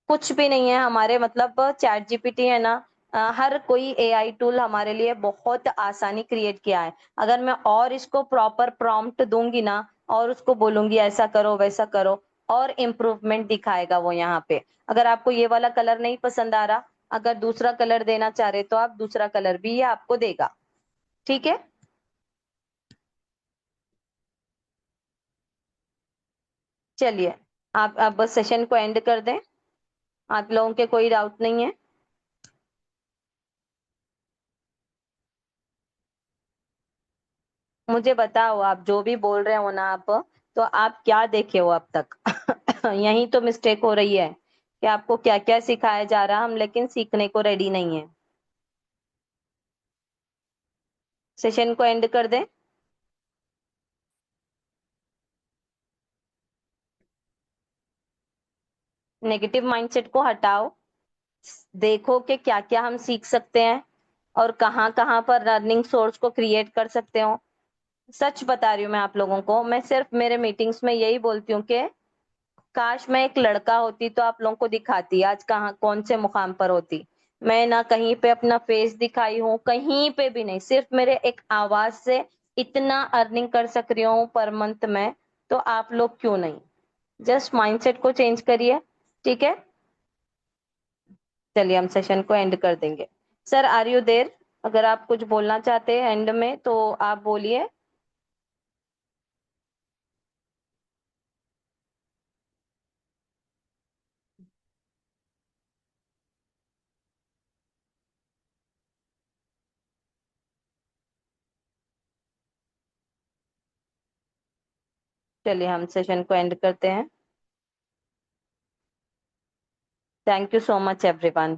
A: कुछ भी नहीं है हमारे, मतलब चैट जीपीटी है ना, हर कोई एआई टूल हमारे लिए बहुत आसानी क्रिएट किया है। अगर मैं और इसको प्रॉपर प्रॉम्प्ट दूंगी ना, और उसको बोलूंगी ऐसा करो वैसा करो, और इम्प्रूवमेंट दिखाएगा वो यहाँ पे। अगर आपको ये वाला कलर नहीं पसंद आ रहा, अगर दूसरा कलर देना चाह रहे, तो आप दूसरा कलर भी ये आपको देगा। ठीक है, चलिए आप अब बस सेशन को एंड कर दें। आप लोगों के कोई डाउट नहीं है। मुझे बताओ, आप जो भी बोल रहे हो ना आप, तो आप क्या देखे हो अब तक। यही तो मिस्टेक हो रही है कि आपको क्या क्या सिखाया जा रहा है, हम लेकिन सीखने को रेडी नहीं है। सेशन को एंड कर दें। नेगेटिव माइंडसेट को हटाओ, देखो कि क्या क्या हम सीख सकते हैं, और कहाँ कहाँ पर लर्निंग सोर्स को क्रिएट कर सकते हो। सच बता रही हूँ मैं आप लोगों को, मैं सिर्फ मेरे मीटिंग्स में यही बोलती हूँ कि काश मैं एक लड़का होती तो आप लोगों को दिखाती आज कहाँ कौन से मुकाम पर होती। मैं ना कहीं पे अपना फेस दिखाई हूँ, कहीं पे भी नहीं, सिर्फ मेरे एक आवाज से इतना अर्निंग कर सक रही हूँ पर मंथ में। तो आप लोग क्यों नहीं, जस्ट माइंडसेट को चेंज करिए। ठीक है, चलिए हम सेशन को एंड कर देंगे। सर आर यू देर, अगर आप कुछ बोलना चाहते हैं एंड में तो आप बोलिए। चलिए हम सेशन को एंड करते हैं। Thank you so much everyone.